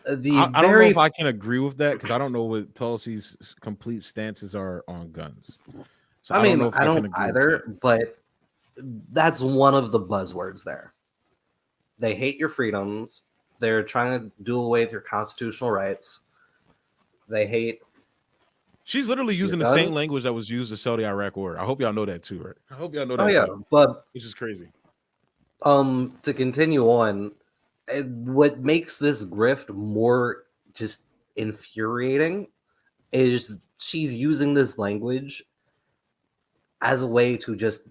A: I don't know if I can agree with that because I don't know what Tulsi's complete stances are on guns. So
B: I mean, I don't either, but that's one of the buzzwords there. They hate your freedoms. They're trying to do away with your constitutional rights. They hate.
A: She's literally using the same language that was used in Saudi Iraq war. I hope y'all know that too, right? I hope y'all know that.
B: Oh yeah,
A: too.
B: But
A: which is crazy.
B: To continue on, what makes this grift more just infuriating is she's using this language as a way to just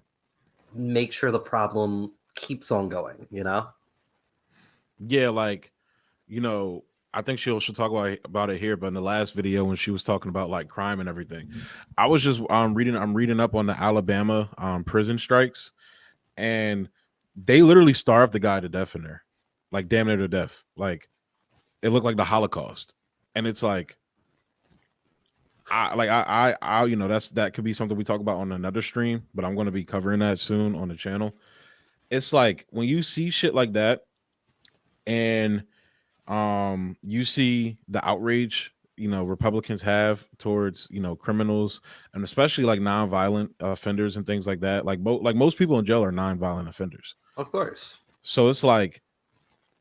B: make sure the problem keeps on going, you know?
A: Yeah, like, you know, I think she'll talk about it here, but in the last video when she was talking about like crime and everything, I was just I'm reading up on the Alabama prison strikes, and they literally starved the guy to death in there, like damn near to death. Like it looked like the Holocaust, and it's like, I you know that could be something we talk about on another stream, but I'm going to be covering that soon on the channel. It's like when you see shit like that, and you see the outrage, you know, Republicans have towards, you know, criminals and especially like nonviolent offenders and things like that. Like most people in jail are nonviolent offenders.
B: Of course.
A: So it's like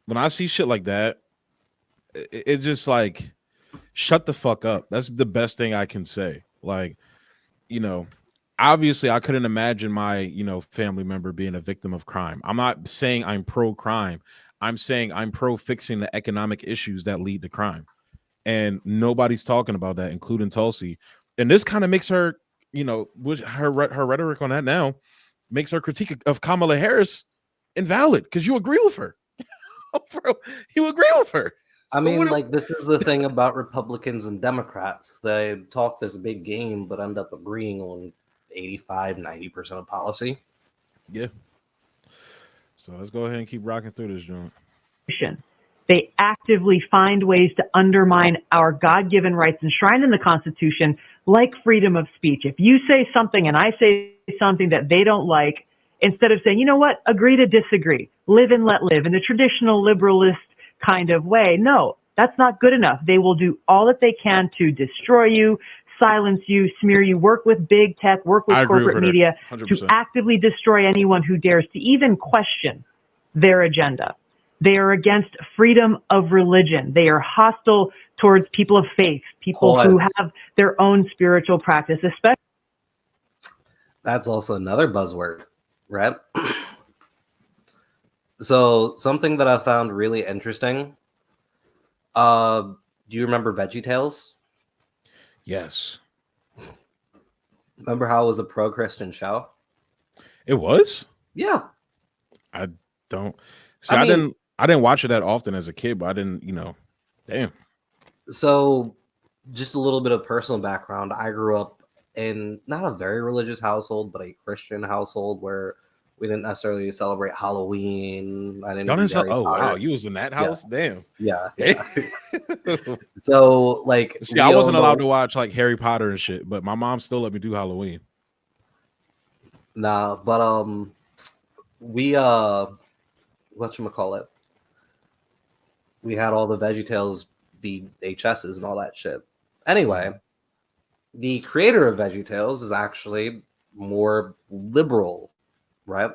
A: when I see shit like that, it just like shut the fuck up. That's the best thing I can say. Like, you know, obviously I couldn't imagine my, you know, family member being a victim of crime. I'm not saying I'm pro crime. I'm saying I'm pro fixing the economic issues that lead to crime. And nobody's talking about that, including Tulsi. And this kind of makes her, you know, her rhetoric on that now makes her critique of Kamala Harris invalid because you agree with her. Bro, you agree with her.
B: I mean, like, this is the thing about Republicans and Democrats. They talk this big game, but end up agreeing on 85, 90% of policy.
A: Yeah. So let's go ahead and keep rocking through this joint.
E: They actively find ways to undermine our God-given rights enshrined in the Constitution, like freedom of speech. If you say something and I say something that they don't like, instead of saying, you know what, agree to disagree, live and let live in the traditional liberalist kind of way, no, that's not good enough. They will do all that they can to destroy you, silence you, smear you, work with big tech, work with corporate media
A: 100%.
E: to actively destroy anyone who dares to even question their agenda. They are against freedom of religion. They are hostile towards people of faith, people who have their own spiritual practice, especially.
B: That's also another buzzword, right? So something that I found really interesting Do you remember VeggieTales?
A: Yes,
B: Remember how it was a pro-Christian show?
A: it was.
B: Yeah.
A: I don't see.
B: I mean,
A: I didn't watch it that often as a kid, but I didn't. Damn.
B: so just a little bit of personal background. I grew up in not a very religious household, but a Christian household where we didn't necessarily celebrate Halloween. I didn't read Harry
A: Oh
B: Potter.
A: wow, you was in that house? Damn.
B: Yeah. So like,
A: See, I wasn't allowed to watch like Harry Potter and shit, but my mom still let me do Halloween.
B: Nah, but we whatchamacallit, we had all the VeggieTales VHSs and all that shit. Anyway, the creator of VeggieTales is actually more liberal, right,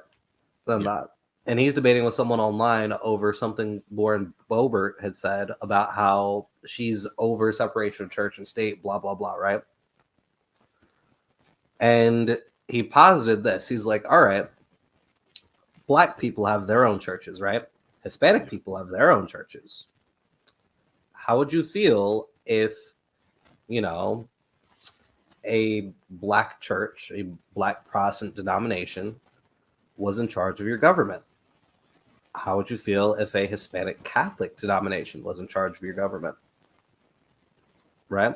B: than that. And he's debating with someone online over something Lauren Boebert had said about how she's over separation of church and state, blah, blah, blah, right? And he posited this. He's like, all right, Black people have their own churches, right? Hispanic people have their own churches. How would you feel if, a Black church, a Black Protestant denomination was in charge of your government? How would you feel if a Hispanic Catholic denomination was in charge of your government? Right?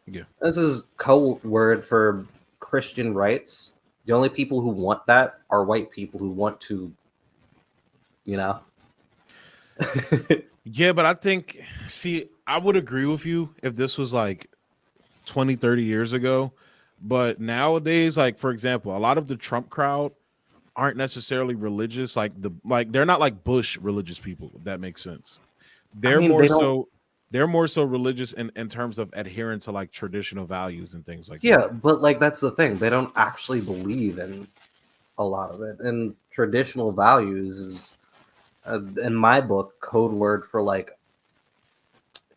A: Yeah.
B: This is code word for Christian rights. The only people who want that are white people who want to,
A: Yeah, but I think, I would agree with you if this was like 20, 30 years ago. But nowadays, like, for example, a lot of the Trump crowd aren't necessarily religious. They're not like Bush religious people, if that makes sense. They're more so religious in terms of adherence to like traditional values and things like that.
B: Yeah, but like that's the thing. They don't actually believe in a lot of it. And traditional values is, in my book, code word for like,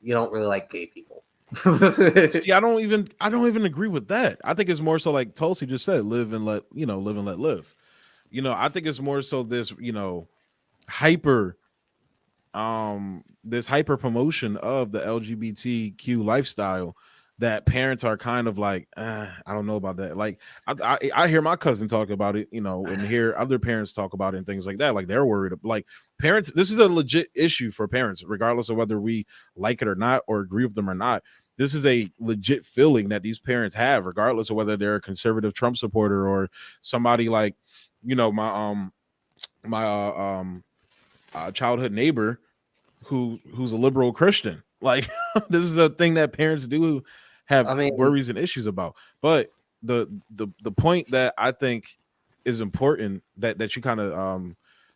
B: you don't really like gay people.
A: See, I don't even agree with that. I think it's more so like Tulsi just said, live and let live. I think it's more so this, hyper promotion of the LGBTQ lifestyle that parents are kind of like, I don't know about that. Like I hear my cousin talk about it, and hear other parents talk about it and things like that. Like they're worried. Like parents, this is a legit issue for parents, regardless of whether we like it or not, or agree with them or not. This is a legit feeling that these parents have, regardless of whether they're a conservative Trump supporter or somebody like, my childhood neighbor who's a liberal Christian. Like this is a thing that parents do have worries and issues about. But the point that I think is important that you kind of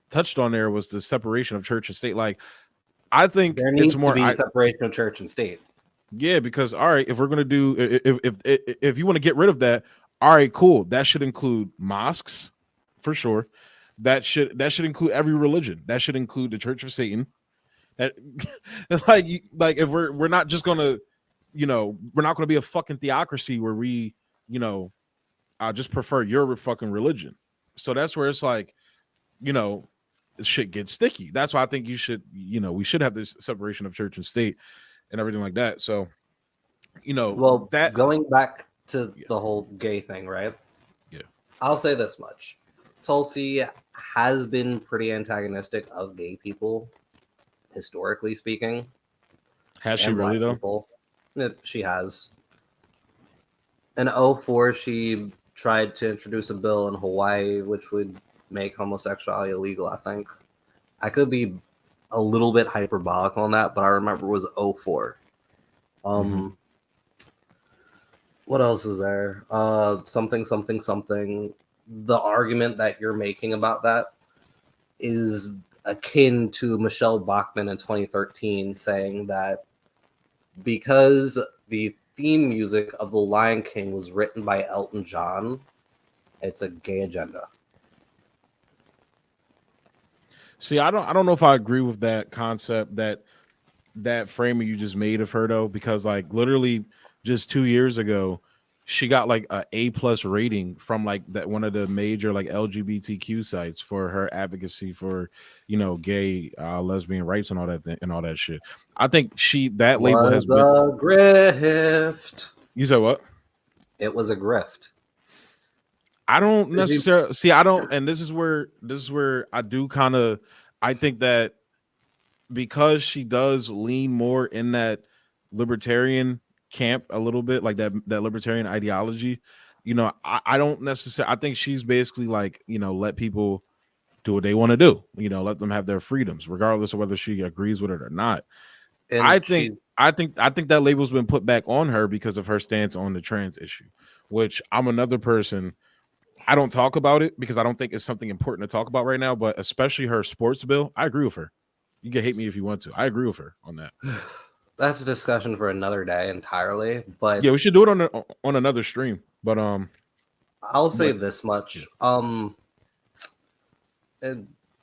A: touched on there was the separation of church and state. Like I think
B: there needs to be separation of church and state.
A: Yeah, because all right, if we're gonna do if you want to get rid of that, all right, cool. That should include mosques for sure. That should include every religion. That should include the Church of Satan. That like if we're not just gonna, we're not gonna be a fucking theocracy where we, just prefer your fucking religion. So that's where it's like, shit gets sticky. That's why I think we should have this separation of church and state and everything like that. So,
B: well, that going back to the whole gay thing, right?
A: Yeah.
B: I'll say this much. Tulsi has been pretty antagonistic of gay people, historically speaking.
A: Has she really though?
B: People. She has. In 2004, she tried to introduce a bill in Hawaii which would make homosexuality illegal, I think. I could be a little bit hyperbolic on that, but I remember it was 2004. What else is there? Something. The argument that you're making about that is akin to Michelle Bachmann in 2013 saying that because the theme music of The Lion King was written by Elton John, it's a gay agenda.
A: See, I don't know if I agree with that concept, that framing you just made of her though, because like literally just 2 years ago, she got like a A+ rating from like that one of the major like LGBTQ sites for her advocacy for, you know, gay, lesbian rights and all that and all that shit. I think that label has been
B: a grift.
A: You said what?
B: It was a grift.
A: I don't necessarily see. I don't, and this is where I do kind of. I think that because she does lean more in that libertarian camp a little bit, like that libertarian ideology. You know, I don't necessarily. I think she's basically like, you know, let people do what they want to do. You know, let them have their freedoms, regardless of whether she agrees with it or not.
B: And
A: I think that label's been put back on her because of her stance on the trans issue, which I'm another person. I don't talk about it because I don't think it's something important to talk about right now, but especially her sports bill, I agree with her. You can hate me if you want to. I agree with her on that.
B: That's a discussion for another day entirely, but
A: yeah, we should do it on another stream. But
B: I'll say this much.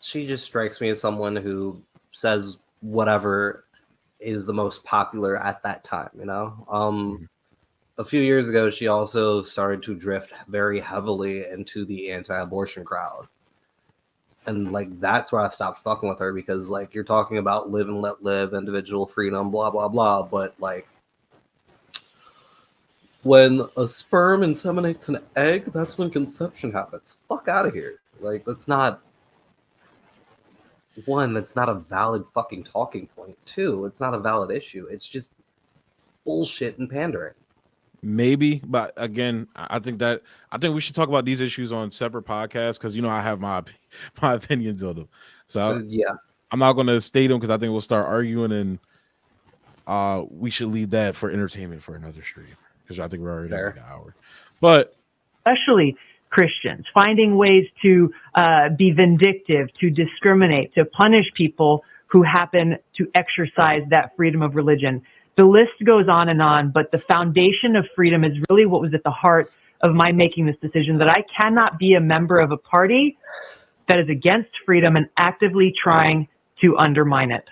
B: She just strikes me as someone who says whatever is the most popular at that time, you know? A few years ago, she also started to drift very heavily into the anti-abortion crowd. And, like, that's where I stopped fucking with her because, like, you're talking about live and let live, individual freedom, blah, blah, blah. But, like, when a sperm inseminates an egg, that's when conception happens. Fuck out of here. Like, that's not... One, that's not a valid fucking talking point. Two, it's not a valid issue. It's just bullshit and pandering.
A: Maybe, but again, I think we should talk about these issues on separate podcasts because, you know, I have my opinions on them. So
B: yeah,
A: I'm not going to state them because I think we'll start arguing, and we should leave that for entertainment for another stream because I think we're already at like an hour. But
E: especially Christians finding ways to be vindictive, to discriminate, to punish people who happen to exercise that freedom of religion. The list goes on, but the foundation of freedom is really what was at the heart of my making this decision, that I cannot be a member of a party that is against freedom and actively trying to undermine it.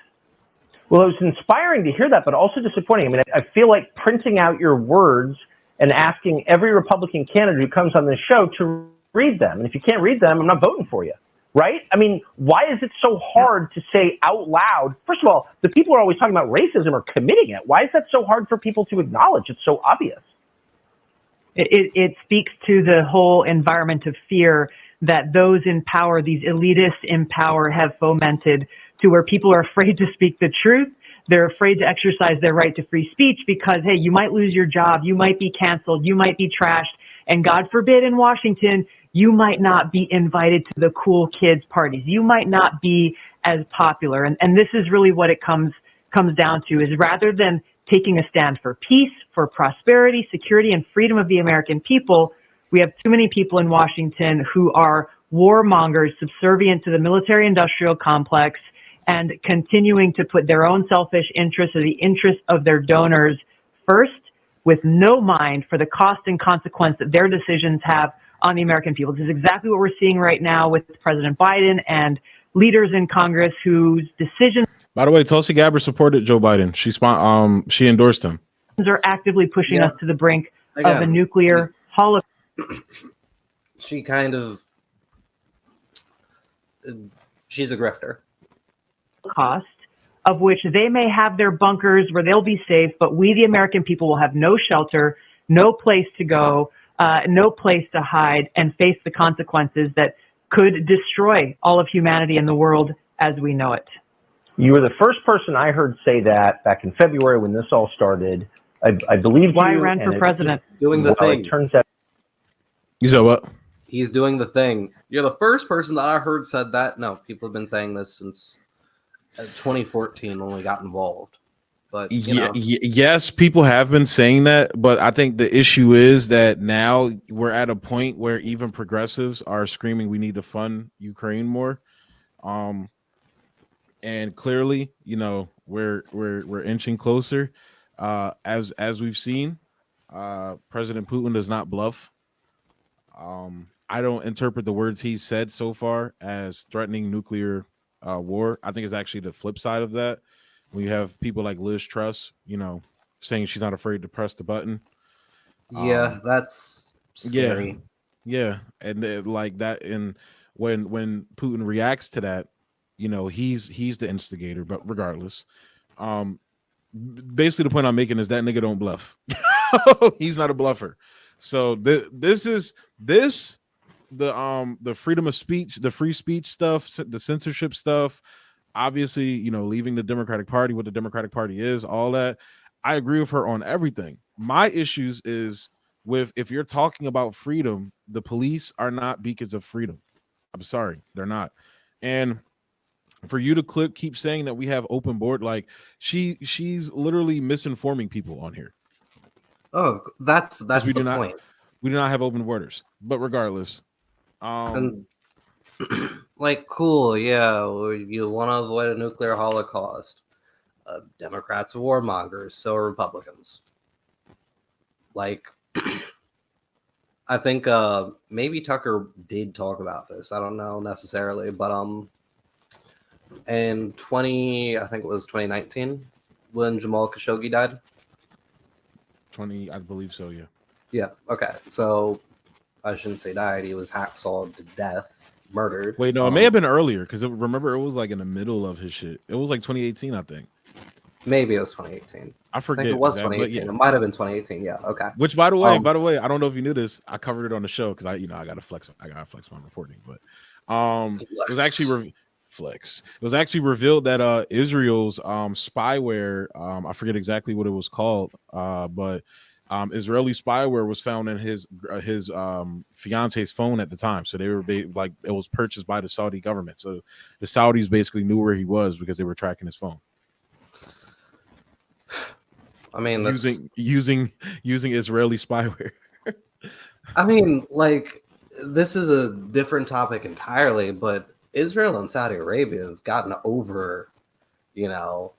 D: Well, it was inspiring to hear that, but also disappointing. I mean, I feel like printing out your words and asking every Republican candidate who comes on this show to read them. And if you can't read them, I'm not voting for you. Right? I mean, why is it so hard to say out loud? First of all, the people who are always talking about racism are committing it. Why is that so hard for people to acknowledge? It's so obvious.
E: It speaks to the whole environment of fear that those in power, these elitists in power, have fomented, to where people are afraid to speak the truth. They're afraid to exercise their right to free speech because, hey, you might lose your job, you might be canceled, you might be trashed, and God forbid in Washington, you might not be invited to the cool kids parties. You might not be as popular. And this is really what it comes down to, is rather than taking a stand for peace, for prosperity, security, and freedom of the American people, we have too many people in Washington who are warmongers, subservient to the military-industrial complex, and continuing to put their own selfish interests or the interests of their donors first, with no mind for the cost and consequence that their decisions have on the American people. This is exactly what we're seeing right now with President Biden and leaders in Congress whose decisions.
A: By the way, Tulsi Gabbard supported Joe Biden. She endorsed him.
E: Are actively pushing us to the brink of a nuclear holocaust.
B: She kind of, she's a grifter.
E: Cost of which they may have their bunkers where they'll be safe, but we, the American people, will have no shelter, no place to go, no place to hide, and face the consequences that could destroy all of humanity and the world as we know it.
D: You were the first person I heard say that back in February when this all started. I believe
E: why I ran for president.
B: Doing the thing.
D: It turns out.
A: You said what?
B: He's doing the thing. You're the first person that I heard said that. No, people have been saying this since 2014 when we got involved. But
A: yes, people have been saying that, but I think the issue is that now we're at a point where even progressives are screaming we need to fund Ukraine more. And clearly, you know, we're inching closer. As we've seen, President Putin does not bluff. I don't interpret the words he said so far as threatening nuclear war. I think it's actually the flip side of that. When you have people like Liz Truss, you know, saying she's not afraid to press the button.
B: Yeah, that's scary.
A: Yeah, and like that, and when Putin reacts to that, he's the instigator. But regardless, basically the point I'm making is that nigga don't bluff. He's not a bluffer. So this is the freedom of speech, the free speech stuff, the censorship stuff. Obviously, leaving the Democratic Party, what the Democratic Party is, all that. I agree with her on everything. My issues is with, if you're talking about freedom, the police are not beacons of freedom. I'm sorry, they're not. And for you to keep saying that we have open board, like she's literally misinforming people on here.
B: Oh, that's the point.
A: We do not have open borders. But regardless,
B: and like, cool, yeah, you want to avoid a nuclear holocaust. Democrats are warmongers, so are Republicans. Like, I think maybe Tucker did talk about this. I don't know necessarily, but in I think it was 2019 when Jamal Khashoggi died.
A: I believe so, yeah.
B: Yeah, okay. So I shouldn't say died. He was hacksawed to death, murdered.
A: Wait, no, it may have been earlier, because remember, it was like in the middle of his shit. It was like 2018, I think.
B: Maybe it was 2018.
A: I forget.
B: I think it was 2018. Yeah. It might have been 2018. Yeah. Okay.
A: Which, by the way, I don't know if you knew this. I covered it on the show because I gotta flex my reporting. But it was actually flex. It was actually revealed that Israel's spyware. I forget exactly what it was called. But Israeli spyware was found in his fiance's phone at the time. So they were like, it was purchased by the Saudi government. So the Saudis basically knew where he was because they were tracking his phone.
B: I mean,
A: using Israeli spyware.
B: I mean, like, this is a different topic entirely, but Israel and Saudi Arabia have gotten over, the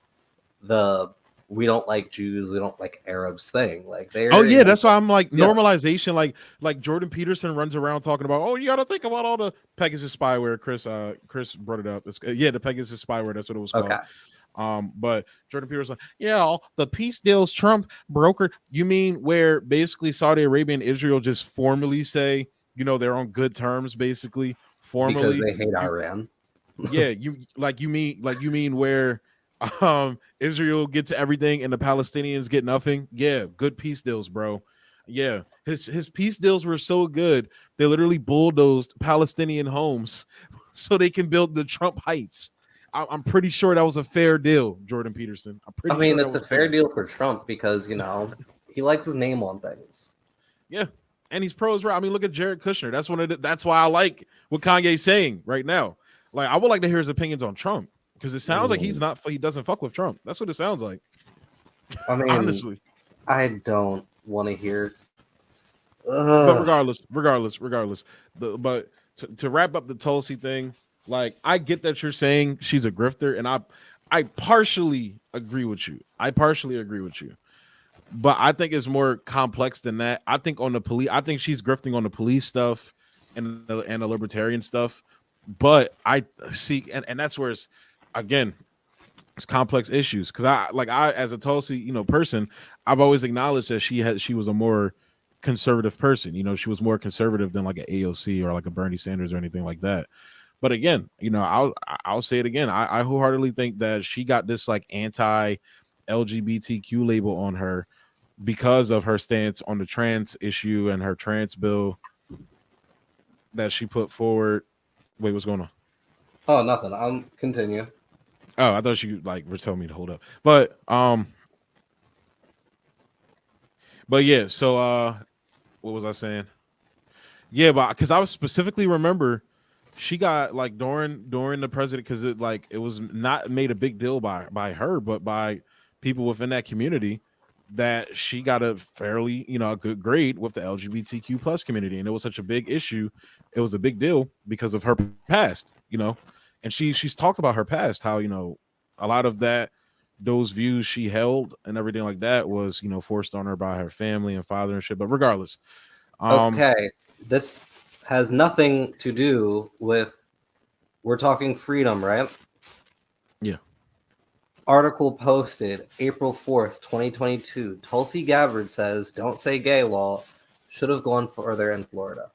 B: we don't like Jews, we don't like Arabs thing. Like,
A: that's why I'm like, normalization. Like Jordan Peterson runs around talking about, you got to think about all the Pegasus spyware. Chris brought it up. The Pegasus spyware. That's what it was called. Okay. But Jordan Peterson, the peace deals Trump brokered. You mean where basically Saudi Arabia and Israel just formally say, they're on good terms, basically formally,
B: because they hate Iran.
A: Yeah, you mean where Israel gets everything and the Palestinians get nothing. Yeah, good peace deals, bro. Yeah, his peace deals were so good they literally bulldozed Palestinian homes so they can build the Trump Heights. I'm pretty sure that was a fair deal, Jordan Peterson.
B: I mean, it's a fair deal for Trump because, he likes his name on things.
A: Yeah, and he's pro-Israel. I mean, look at Jared Kushner. That's why I like what Kanye's saying right now. Like, I would like to hear his opinions on Trump because it sounds like he doesn't fuck with Trump. That's what it sounds like.
B: I mean,
A: honestly,
B: I don't want to hear.
A: But regardless, but to wrap up the Tulsi thing. Like, I get that you're saying she's a grifter, and I partially agree with you. But I think it's more complex than that. I think she's grifting on the police stuff and the libertarian stuff. But I see, and that's where it's complex issues. Because I as a Tulsi, person, I've always acknowledged that she was a more conservative person. She was more conservative than like an AOC or like a Bernie Sanders or anything like that. But again, I'll say it again. I wholeheartedly think that she got this like anti-LGBTQ label on her because of her stance on the trans issue and her trans bill that she put forward. Wait, what's going on?
B: Oh, nothing. Continue.
A: Oh, I thought you were telling me to hold up. But yeah. So what was I saying? Yeah, but because I was specifically remember. She got like during the president, because it was not made a big deal by her, but by people within that community, that she got a fairly a good grade with the LGBTQ plus community, and it was such a big issue. It was a big deal because of her past, and she's talked about her past, how a lot of those views she held and everything like that was forced on her by her family and father and shit. But regardless,
B: okay, this has nothing to do with, we're talking freedom, right?
A: Yeah.
B: Article posted April 4th, 2022. Tulsi Gabbard says, "Don't say gay law should have gone further in Florida."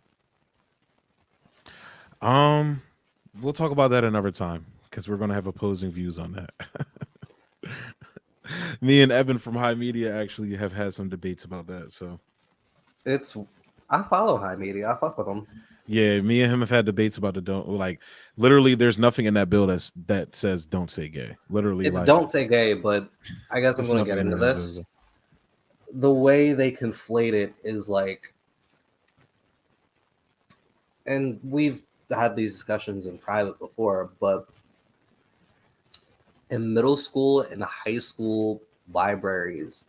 A: We'll talk about that another time because we're going to have opposing views on that. Me and Evan from High Media actually have had some debates about that. So
B: I follow High Media. I fuck with them.
A: Yeah, me and him have had debates about the don't, like, literally there's nothing in that bill that says don't say gay. Literally,
B: It's
A: like,
B: don't say gay, but I guess I'm
A: there's
B: going to get
A: nothing
B: into
A: in there that
B: this.
A: says
B: The way they conflate it is like, and we've had these discussions in private before, but in middle school and high school libraries,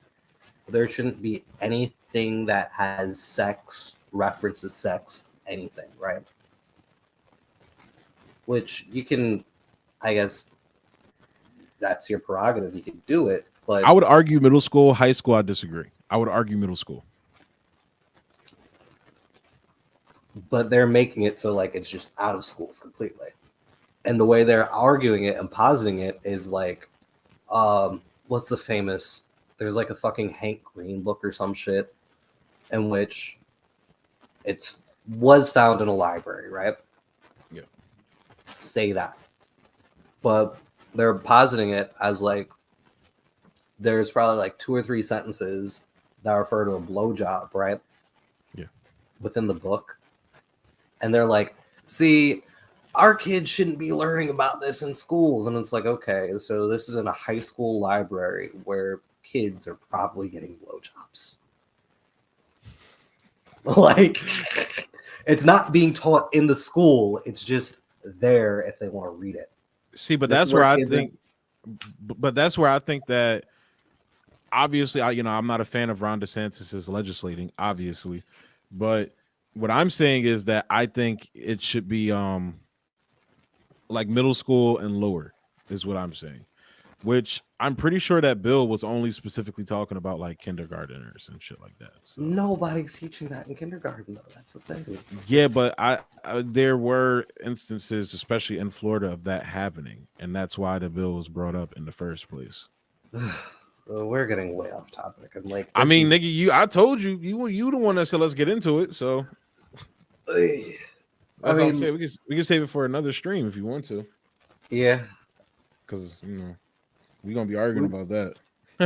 B: there shouldn't be anything that has sex, references sex, anything, right? Which you can, I guess, that's your prerogative. You can do it, but
A: I would argue middle school, high school. I disagree. I would argue middle school.
B: But they're making it so like it's just out of schools completely. And the way they're arguing it and positing it is like, what's the famous? There's like a fucking Hank Green book or some shit, in which it's was found in a library, right?
A: Yeah.
B: Say that, but they're positing it as like there's probably like 2 or 3 sentences that refer to a blowjob, right?
A: Yeah.
B: Within the book, and they're like, see, our kids shouldn't be learning about this in schools. And it's like, okay, so this is in a high school library where kids are probably getting blowjobs. Like, it's not being taught in the school. It's just there if they want to read it.
A: See, but that's where I think, but that's where I think that obviously, I'm not a fan of Ron DeSantis legislating, obviously, but what I'm saying is that I think it should be like middle school and lower is what I'm saying, which I'm pretty sure that bill was only specifically talking about like kindergarteners and shit like that. So.
B: Nobody's teaching that in kindergarten though. That's the thing.
A: Yeah, but I there were instances, especially in Florida, of that happening, and that's why the bill was brought up in the first place.
B: We're getting way off topic. I'm like,
A: I mean, nigga, I told you the one that said let's get into it. So that's what I'm saying. We can save it for another stream if you want to.
B: Yeah,
A: because we're gonna be arguing about that.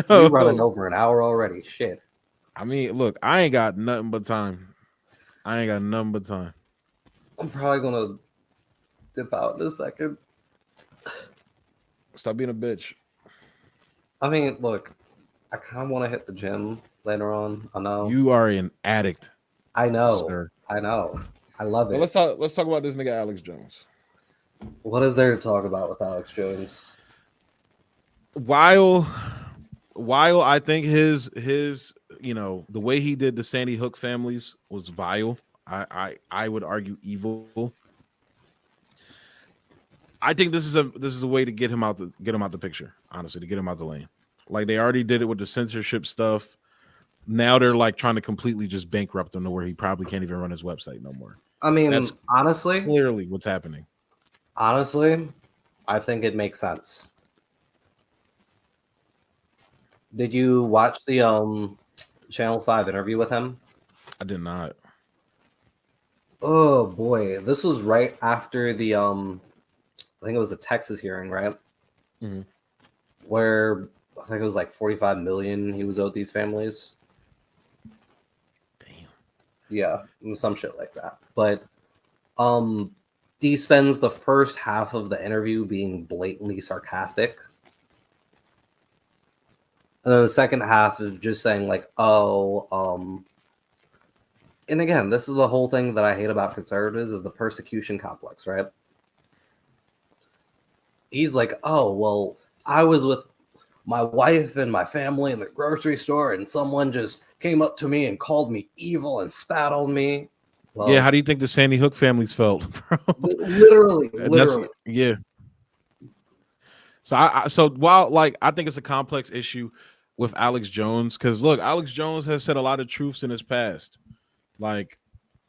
B: We're running over an hour already. Shit.
A: I mean, look, I ain't got nothing but time. I'm
B: probably gonna dip out in a second.
A: Stop being a bitch.
B: I mean, look, I kind of want to hit the gym later on. I know
A: you are an addict.
B: I know,
A: sir.
B: I know. I love it.
A: Let's talk about this nigga Alex Jones.
B: What is there to talk about with Alex Jones?
A: While I think his the way he did the Sandy Hook families was vile. I would argue evil. I think this is a way to get him out the picture, honestly, to get him out the lane. Like they already did it with the censorship stuff. Now they're like trying to completely just bankrupt him to where he probably can't even run his website no more.
B: I mean,
A: that's
B: honestly,
A: clearly what's happening.
B: Honestly, I think it makes sense. Did you watch the Channel 5 interview with him?
A: I did not.
B: Oh boy, this was right after the I think it was the Texas hearing, right?
A: Mm-hmm.
B: Where I think it was like 45 million he was owed these families.
A: Damn.
B: Yeah, some shit like that. But he spends the first half of the interview being blatantly sarcastic. And then the second half is just saying like, and again, this is the whole thing that I hate about conservatives is the persecution complex, right? He's like, oh, well, I was with my wife and my family in the grocery store and someone just came up to me and called me evil and spat on me.
A: Well, yeah, how do you think the Sandy Hook families felt, bro?
B: Literally.
A: Yeah. So while like I think it's a complex issue with Alex Jones, because look, Alex Jones has said a lot of truths in his past. Like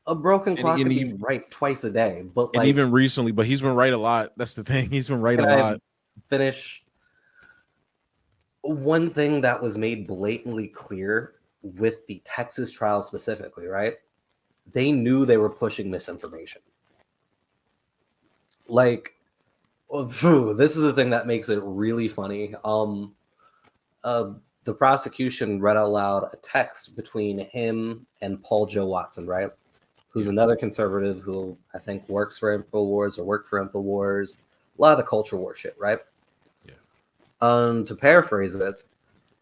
B: a broken clock can be right twice a day, but like,
A: and even recently, but he's been right a lot. That's the thing. He's been right a lot.
B: Finish. one thing that was made blatantly clear with the Texas trial specifically, right? They knew they were pushing misinformation. Like, this is the thing that makes it really funny. The prosecution read out loud a text between him and Paul Joe Watson, right? Who's another conservative who I think works for InfoWars or worked for InfoWars. A lot of the culture war shit, right? Yeah. To paraphrase it,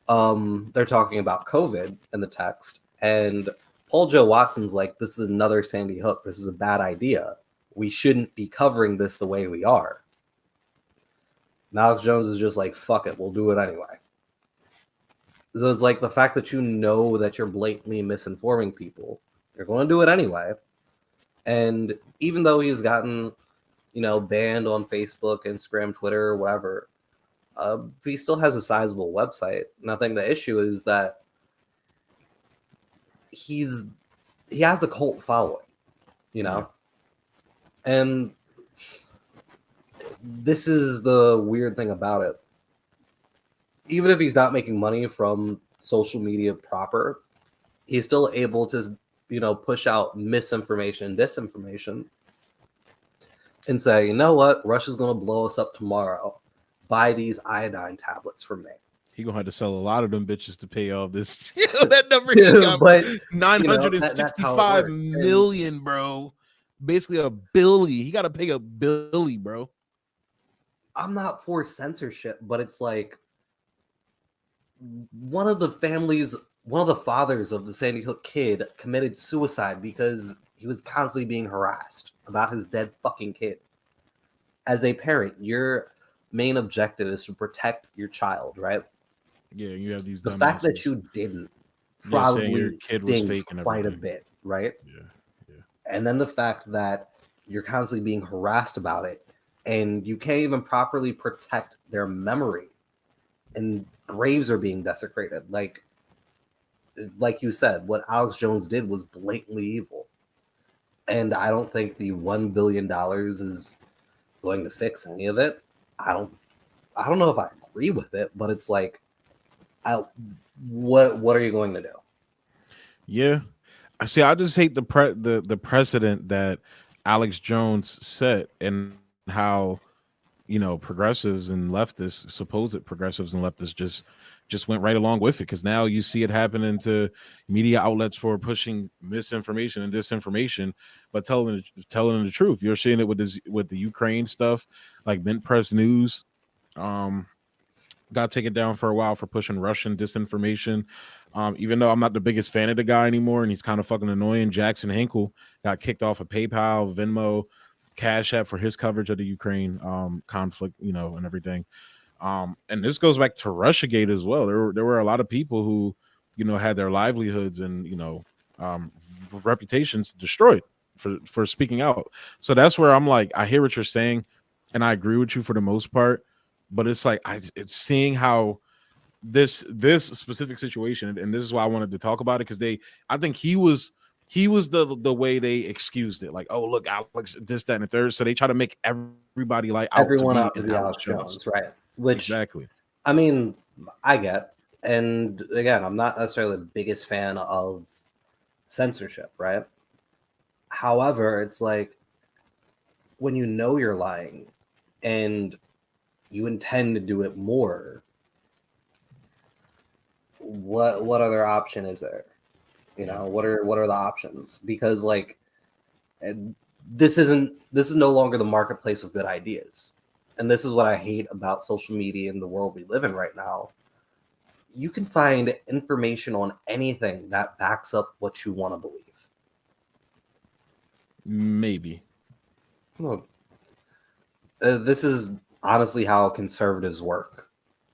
B: they're talking about COVID in the text, and Paul Joe Watson's like, this is another Sandy Hook. This is a bad idea. We shouldn't be covering this the way we are. And Alex Jones is just like, fuck it, we'll do it anyway. So it's like the fact that you know that you're blatantly misinforming people, you're going to do it anyway. And even though he's gotten, banned on Facebook, Instagram, Twitter, whatever, he still has a sizable website. And I think the issue is that he has a cult following, and this is the weird thing about it. Even if he's not making money from social media proper, he's still able to, push out misinformation and disinformation and say, you know what, Russia's going to blow us up tomorrow. Buy these iodine tablets from me.
A: He gonna have to sell a lot of them bitches to pay off this. That number he got,
B: but
A: 965 million, bro. Basically a billy. He got to pay a billy, bro.
B: I'm not for censorship, but it's like one of the fathers of the Sandy Hook kid committed suicide because he was constantly being harassed about his dead fucking kid. As a parent, your main objective is to protect your child, right?
A: Yeah, you have these.
B: The fact that you didn't probably stings quite a bit, right?
A: Yeah.
B: And then the fact that you're constantly being harassed about it, and you can't even properly protect their memory, and graves are being desecrated. Like you said, what Alex Jones did was blatantly evil, and I don't think the $1 billion is going to fix any of it. I don't know if I agree with it, but it's like, what are you going to do?
A: Yeah, I see. I just hate the precedent that Alex Jones set, and how progressives and leftists, supposed progressives and leftists, just went right along with it. Because now you see it happening to media outlets for pushing misinformation and disinformation, but telling the truth. You're seeing it with the Ukraine stuff, like Mint Press News. Got taken down for a while for pushing Russian disinformation. Even though I'm not the biggest fan of the guy anymore, and he's kind of fucking annoying. Jackson Hinkle got kicked off of PayPal, Venmo, Cash App for his coverage of the Ukraine conflict, and everything. And this goes back to Russiagate as well. There were a lot of people who, had their livelihoods and reputations destroyed for speaking out. So that's where I'm like, I hear what you're saying, and I agree with you for the most part. But it's like it's seeing how this specific situation, and this is why I wanted to talk about it, because I think he was the way they excused it. Like, oh look, Alex, this, that, and the third. So they try to make everybody like
B: everyone out to be Alex Jones, right? Which
A: exactly.
B: I mean, I get, and again, I'm not necessarily the biggest fan of censorship, right? However, it's like when you know you're lying and you intend to do it more, what other option is there? What are the options? Because like this is no longer the marketplace of good ideas. And this is what I hate about social media and the world we live in right now. You can find information on anything that backs up what you want to believe.
A: Maybe.
B: Well, this is honestly how conservatives work,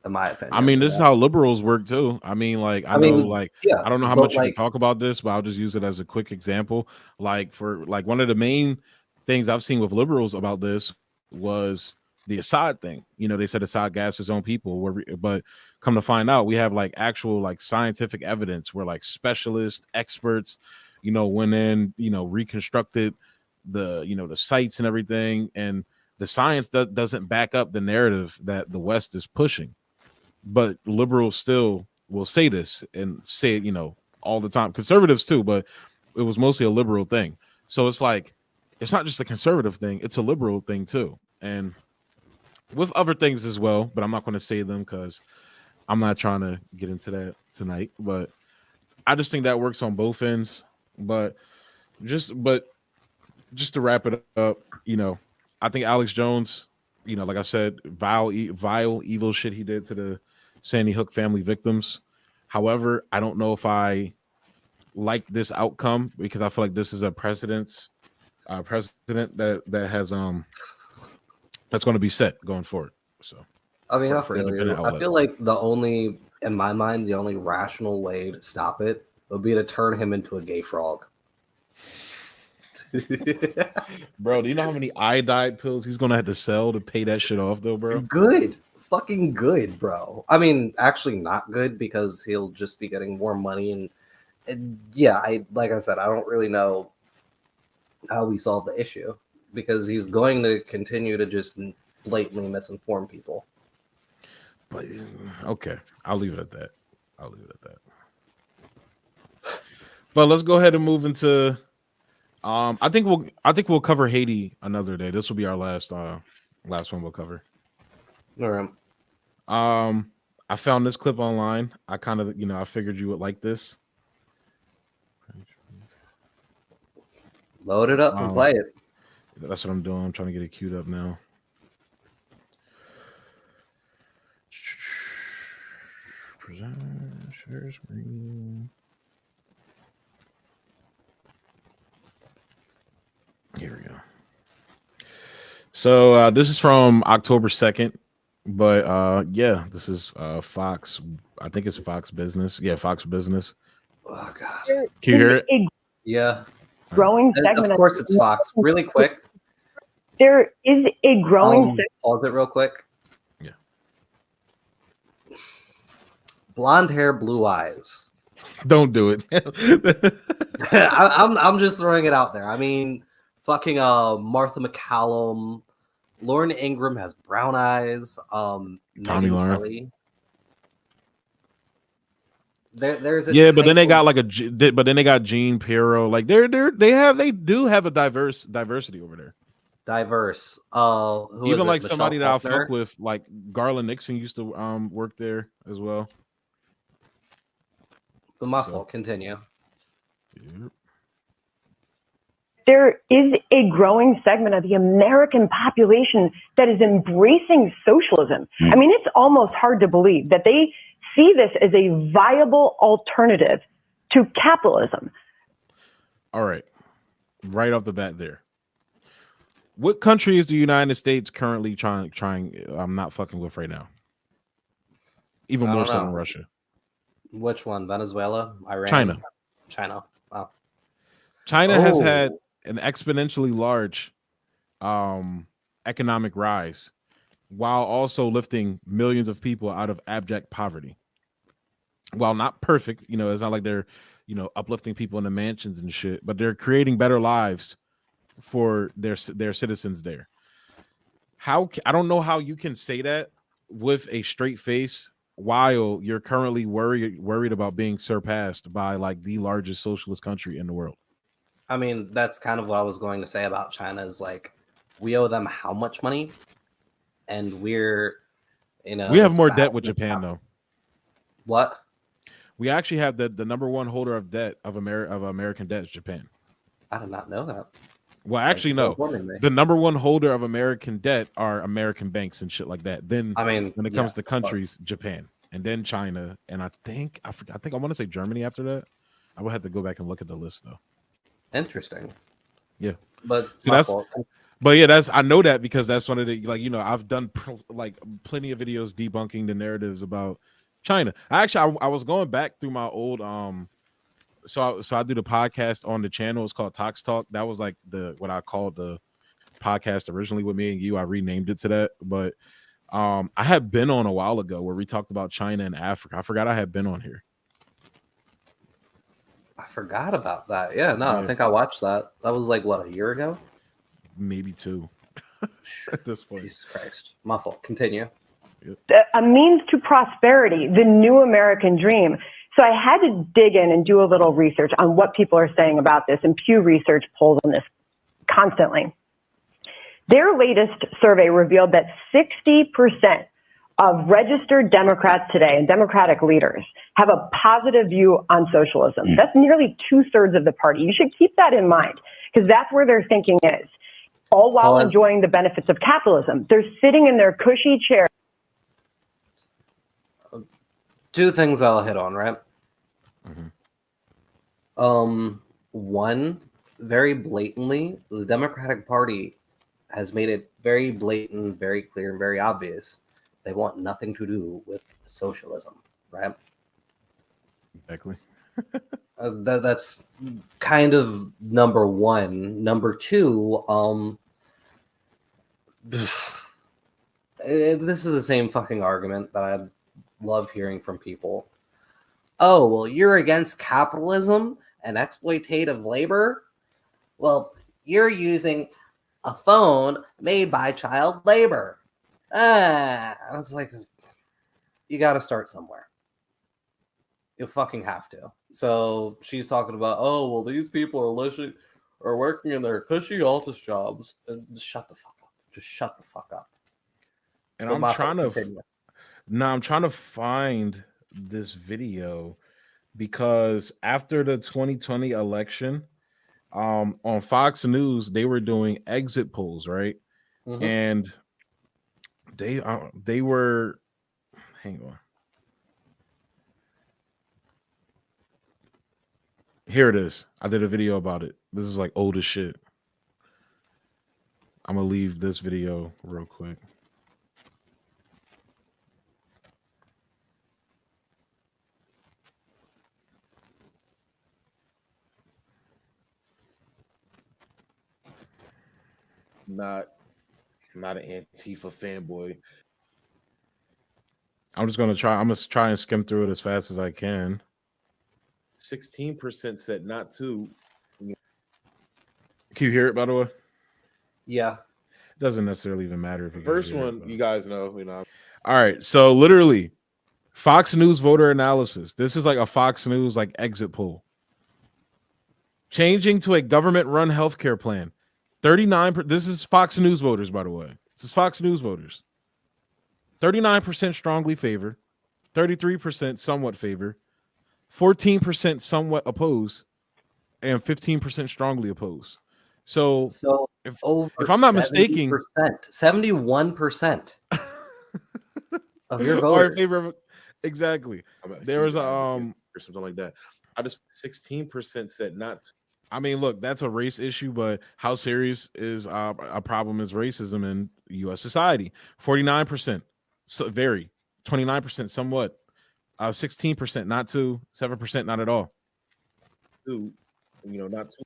B: in my opinion.
A: I mean, this is how liberals work too. I mean, like, I don't know how much you can talk about this, but I'll just use it as a quick example. Like, for like one of the main things I've seen with liberals about this was the Assad thing. They said Assad gassed his own people, but come to find out, we have like actual like scientific evidence where like specialists, experts, went in, reconstructed the the sites and everything, and the science doesn't back up the narrative that the West is pushing. but liberals still will say this and say it, all the time. Conservatives too, but it was mostly a liberal thing. So it's like, it's not just a conservative thing, it's a liberal thing too. And with other things as well, but I'm not going to say them because I'm not trying to get into that tonight. But I just think that works on both ends. But just to wrap it up, I think Alex Jones, like I said, vile, evil shit he did to the Sandy Hook family victims. However, I don't know if I like this outcome because I feel like this is a precedent that has that's going to be set going forward. So,
B: I mean,
A: for
B: I feel like in my mind, the only rational way to stop it would be to turn him into a gay frog.
A: Bro, do you know how many iodide pills he's going to have to sell to pay that shit off, though, bro?
B: Good. Fucking good, bro. I mean, actually not good because he'll just be getting more money. And yeah, like I said, I don't really know how we solve the issue because he's going to continue to just blatantly misinform people.
A: But okay, I'll leave it at that. But let's go ahead and move into. I think we'll cover Haiti another day. This will be our last one we'll cover.
B: All right.
A: I found this clip online. I kind of, I figured you would like this.
B: Load it up and play it.
A: That's what I'm doing. I'm trying to get it queued up now. Present, share screen. Here we go. So this is from October 2nd, but yeah, this is Fox. I think it's Fox Business. Yeah, Fox Business.
B: Oh God.
A: Can you hear it?
B: Yeah.
F: Growing segment.
B: Of course, it's Fox. Really quick.
F: There is a growing.
B: Pause it real quick.
A: Yeah.
B: Blonde hair, blue eyes.
A: Don't do it.
B: I'm just throwing it out there. I mean, fucking Martha McCallum, Lauren Ingram has brown eyes.
A: Tommy Lauren.
B: There's a
A: yeah, but then they got but then they got Jean Pirro. Like they do have a diversity over there.
B: Diverse.
A: Even like somebody that I fuck with, like Garland Nixon used to work there as well.
B: The muscle. Continue.
A: Yep.
F: There is a growing segment of the American population that is embracing socialism. I mean, it's almost hard to believe that they see this as a viable alternative to capitalism.
A: All right. Right off the bat there. What country is the United States currently trying I'm not fucking with right now? Even more so than Russia.
B: Which one? Venezuela? Iran? China. Wow.
A: China has had an exponentially large economic rise while also lifting millions of people out of abject poverty. While not perfect, it's not like they're, uplifting people in the mansions and shit, but they're creating better lives for their citizens there. I don't know how you can say that with a straight face while you're currently worried about being surpassed by like the largest socialist country in the world.
B: I mean, that's kind of what I was going to say about China is like, we owe them how much money? And we're,
A: we have more debt with Japan though.
B: What?
A: We actually have the number one holder of debt of American debt is Japan.
B: I did not know that.
A: Well, actually, no. The number one holder of American debt are American banks and shit like that. Then, I mean, when it comes to countries, Japan, and then China, and I think I want to say Germany after that. I will have to go back and look at the list though.
B: Interesting.
A: Yeah,
B: but
A: I know that because that's one of the I've done plenty of videos debunking the narratives about China. I was going back through my old so I do the podcast on the channel. It's called Tox Talk. That was like what I called the podcast originally with me and you. I renamed it to that. But I had been on a while ago where we talked about China and Africa. I forgot I had been on here.
B: I forgot about that. Yeah, I think I watched that. That was like what, a year ago?
A: Maybe 2 at this point.
B: Jesus Christ. My fault. Continue.
F: a means to prosperity, the new American dream. So I had to dig in and do a little research on what people are saying about this, and Pew Research polls on this constantly. Their latest survey revealed that 60% of registered Democrats today and Democratic leaders have a positive view on socialism. That's nearly 2/3 of the party. You should keep that in mind, because that's where their thinking is. All while enjoying the benefits of capitalism. They're sitting in their cushy chair.
B: Two things I'll hit on, right? One, very blatantly, the Democratic Party has made it very blatant, very clear, and very obvious. They want nothing to do with socialism, right?
A: Exactly.
B: That's kind of number one. Number two, this is the same fucking argument that I love hearing from people. Oh, well, you're against capitalism and exploitative labor? Well, you're using a phone made by child labor. It's like, you got to start somewhere. You fucking have to. So she's talking about, oh, well, these people are working in their cushy office jobs. And just shut the fuck up. Just shut the fuck up.
A: And I'm trying to find this video, because after the 2020 election, on Fox News, they were doing exit polls, right? And they were, hang on. Here it is. I did a video about it. This is like old as shit. I'm gonna leave this video real quick. Not an Antifa fanboy. I'm gonna try and skim through it as fast as I can. 16% said not to. Can you hear it, by the way?
B: Yeah.
A: It doesn't necessarily even matter if you
G: First one, you guys know,
A: All right. So literally, Fox News voter analysis. This is like a Fox News like exit poll. Changing to a government-run healthcare plan. 39%. This is Fox News voters, by the way. This is Fox News voters. 39% strongly favor. 33% somewhat favor. 14% somewhat oppose, and 15% strongly oppose. So if I'm not mistaken,
B: 71% of your voters
A: are in favor of, exactly. There was
G: or something like that. 16% said not to.
A: I mean, look, that's a race issue, but how serious is a problem is racism in U.S. society? 49%, so very. 29% somewhat. 16% not to, 7% not at all.
G: Not to.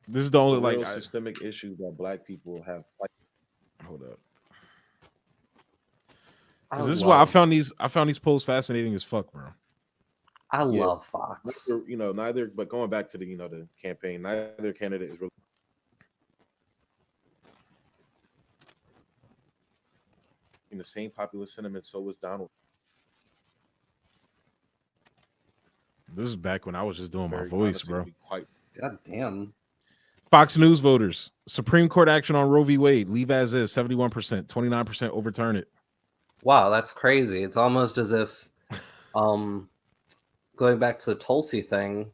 A: This is the only
G: systemic issue that Black people have.
A: Hold up. This is why I found these polls fascinating as fuck, bro.
B: I love Fox.
G: Neither. But going back to the campaign, neither candidate is really. In the same populist sentiment, so was Donald.
A: This is back when I was just doing my voice, bro.
B: God damn.
A: Fox News voters. Supreme Court action on Roe v. Wade. Leave as is. 71%. 29% overturn it.
B: Wow, that's crazy. It's almost as if, going back to the Tulsi thing,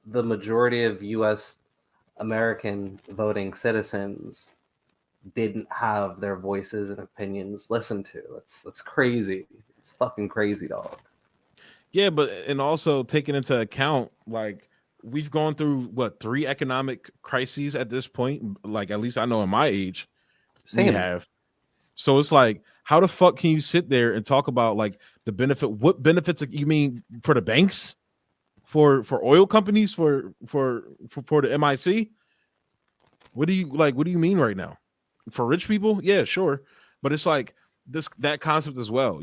B: the majority of U.S. American voting citizens didn't have their voices and opinions listened to. That's crazy. It's fucking crazy, dog.
A: Yeah, but and also taking into account, like, we've gone through 3 economic crises at this point. Like, at least I know in my age, we have. So it's like, how the fuck can you sit there and talk about like the benefit? What benefits you mean for the banks, for oil companies, for the MIC? What do you mean right now? For rich people, yeah, sure, but it's like that concept as well,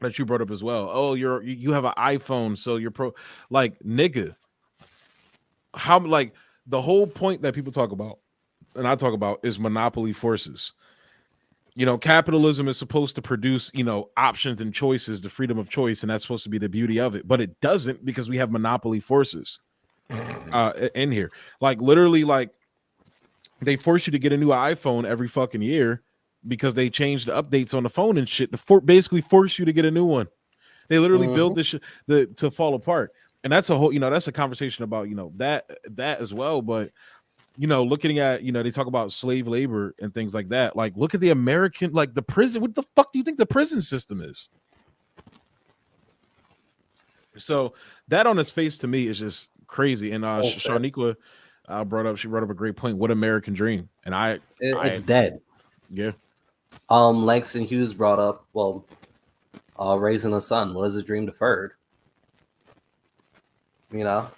A: that you brought up as well. Oh, you have an iPhone, so you're pro. Like, nigga, how like the whole point that people talk about and I talk about is monopoly forces. Capitalism is supposed to produce, options and choices, the freedom of choice, and that's supposed to be the beauty of it. But it doesn't because we have monopoly forces in here. Like literally, like they force you to get a new iPhone every fucking year because they changed the updates on the phone and shit to basically force you to get a new one. They literally build this shit to fall apart. And that's a whole, that's a conversation about, that as well. But, looking at, they talk about slave labor and things like that. Like, look at the American, like the prison. What the fuck do you think the prison system is? So that on its face to me is just crazy. And Shaniqua brought up a great point. What American dream? And
B: it's dead.
A: Yeah.
B: Langston Hughes brought up, raising the sun. What is a dream deferred?
A: Yeah.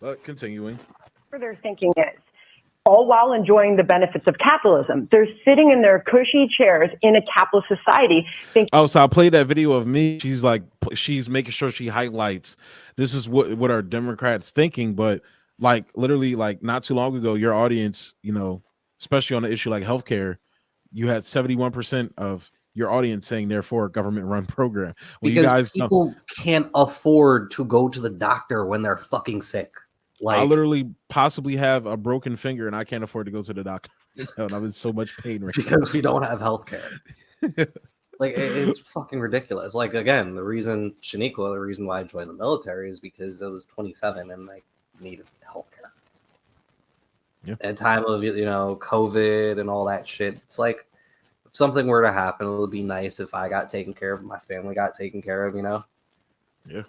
A: But continuing.
F: Where their thinking is, all while enjoying the benefits of capitalism. They're sitting in their cushy chairs in a capitalist society.
A: So I played that video of me. She's making sure she highlights this is what our Democrats thinking, but like literally like not too long ago, your audience, especially on an issue like healthcare, you had 71% of your audience saying therefore a government-run program.
B: Because people can't afford to go to the doctor when they're fucking sick. Like,
A: I literally possibly have a broken finger and I can't afford to go to the doctor. And I'm in so much pain right
B: because we don't have healthcare. Like it's fucking ridiculous. Like again, the reason why I joined the military is because I was 27 and I needed healthcare.
A: Yeah.
B: At a time of COVID and all that shit, it's like if something were to happen, it would be nice if I got taken care of, my family got taken care of.
A: Yeah.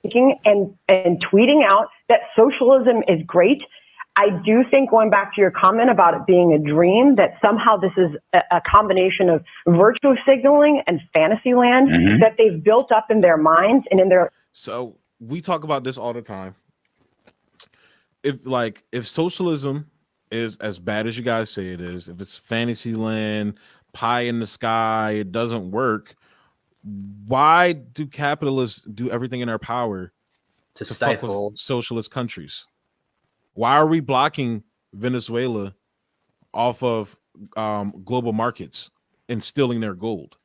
F: And tweeting out that socialism is great. I do think, going back to your comment about it being a dream, that somehow this is a combination of virtue signaling and fantasy land that they've built up in their minds and in their.
A: So we talk about this all the time. If socialism is as bad as you guys say it is, if it's fantasy land, pie in the sky, it doesn't work. Why do capitalists do everything in their power
B: to stifle
A: socialist countries? Why are we blocking Venezuela off of global markets and stealing their gold?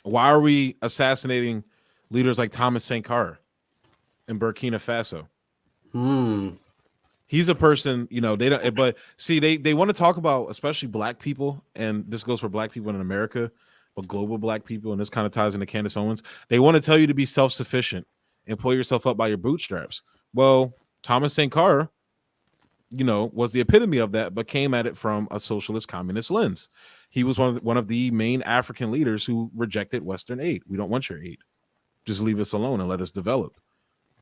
A: Why are we assassinating leaders like Thomas Sankara in Burkina Faso? He's a person, they don't, but see, they want to talk about, especially black people, and this goes for black people in America, but global black people, and this kind of ties into Candace Owens. They want to tell you to be self-sufficient and pull yourself up by your bootstraps. Well, Thomas Sankara, was the epitome of that, but came at it from a socialist communist lens. He was one of the main African leaders who rejected Western aid. We don't want your aid. Just leave us alone and let us develop.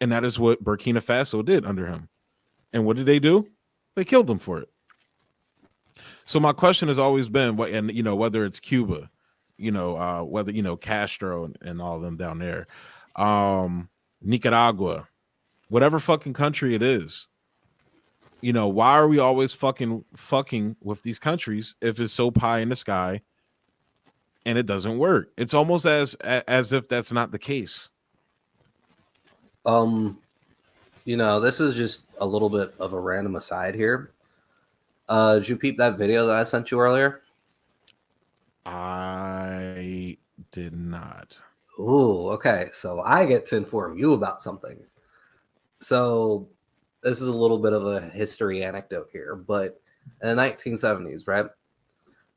A: And that is what Burkina Faso did under him. And what did they do? They killed him for it. So my question has always been, whether it's Cuba, whether Castro and all of them down there, Nicaragua, whatever fucking country it is, why are we always fucking with these countries if it's so pie in the sky and it doesn't work? It's almost as if that's not the case.
B: This is just a little bit of a random aside here. Did you peep that video that I sent you earlier?
A: I did not.
B: Ooh, okay. So I get to inform you about something. So this is a little bit of a history anecdote here, but in the 1970s, right?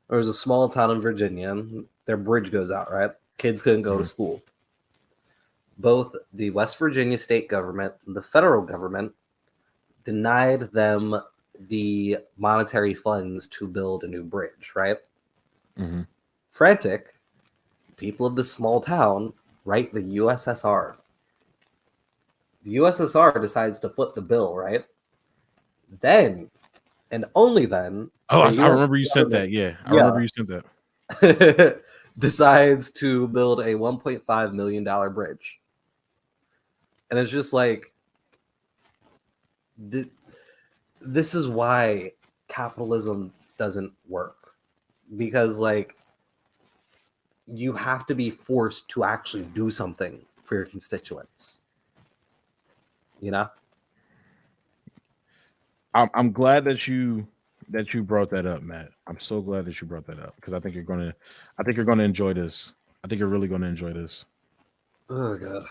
B: There was a small town in Virginia. Their bridge goes out, right? Kids couldn't go to school. Both the West Virginia state government and the federal government denied them the monetary funds to build a new bridge, right? Frantic, people of this small town write the USSR. The USSR decides to foot the bill, right? Then, and only then...
A: Oh, I remember you said that, yeah. I remember you said that.
B: Decides to build a $1.5 million bridge. And it's just like, this is why capitalism doesn't work. Because, like, you have to be forced to actually do something for your constituents. You know?
A: I'm glad that you brought that up, Matt. I'm so glad that you brought that up because I think you're gonna enjoy this. I think you're really gonna enjoy this.
B: Oh god.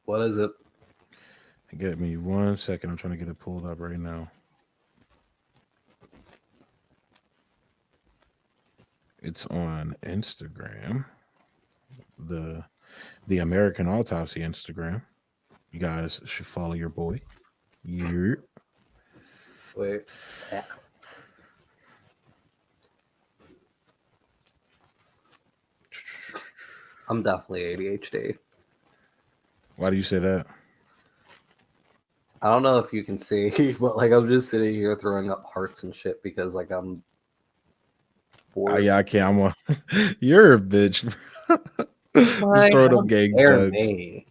B: What is it?
A: Get me 1 second. I'm trying to get it pulled up right now. It's on Instagram. The American Autopsy Instagram. You guys should follow your boy. Yeah.
B: Wait. I'm definitely ADHD.
A: Why do you say that?
B: I don't know if you can see, but like I'm just sitting here throwing up hearts and shit because like I'm bored.
A: Yeah, I can't. You're a bitch. Just throwing up gang studs.
B: Me.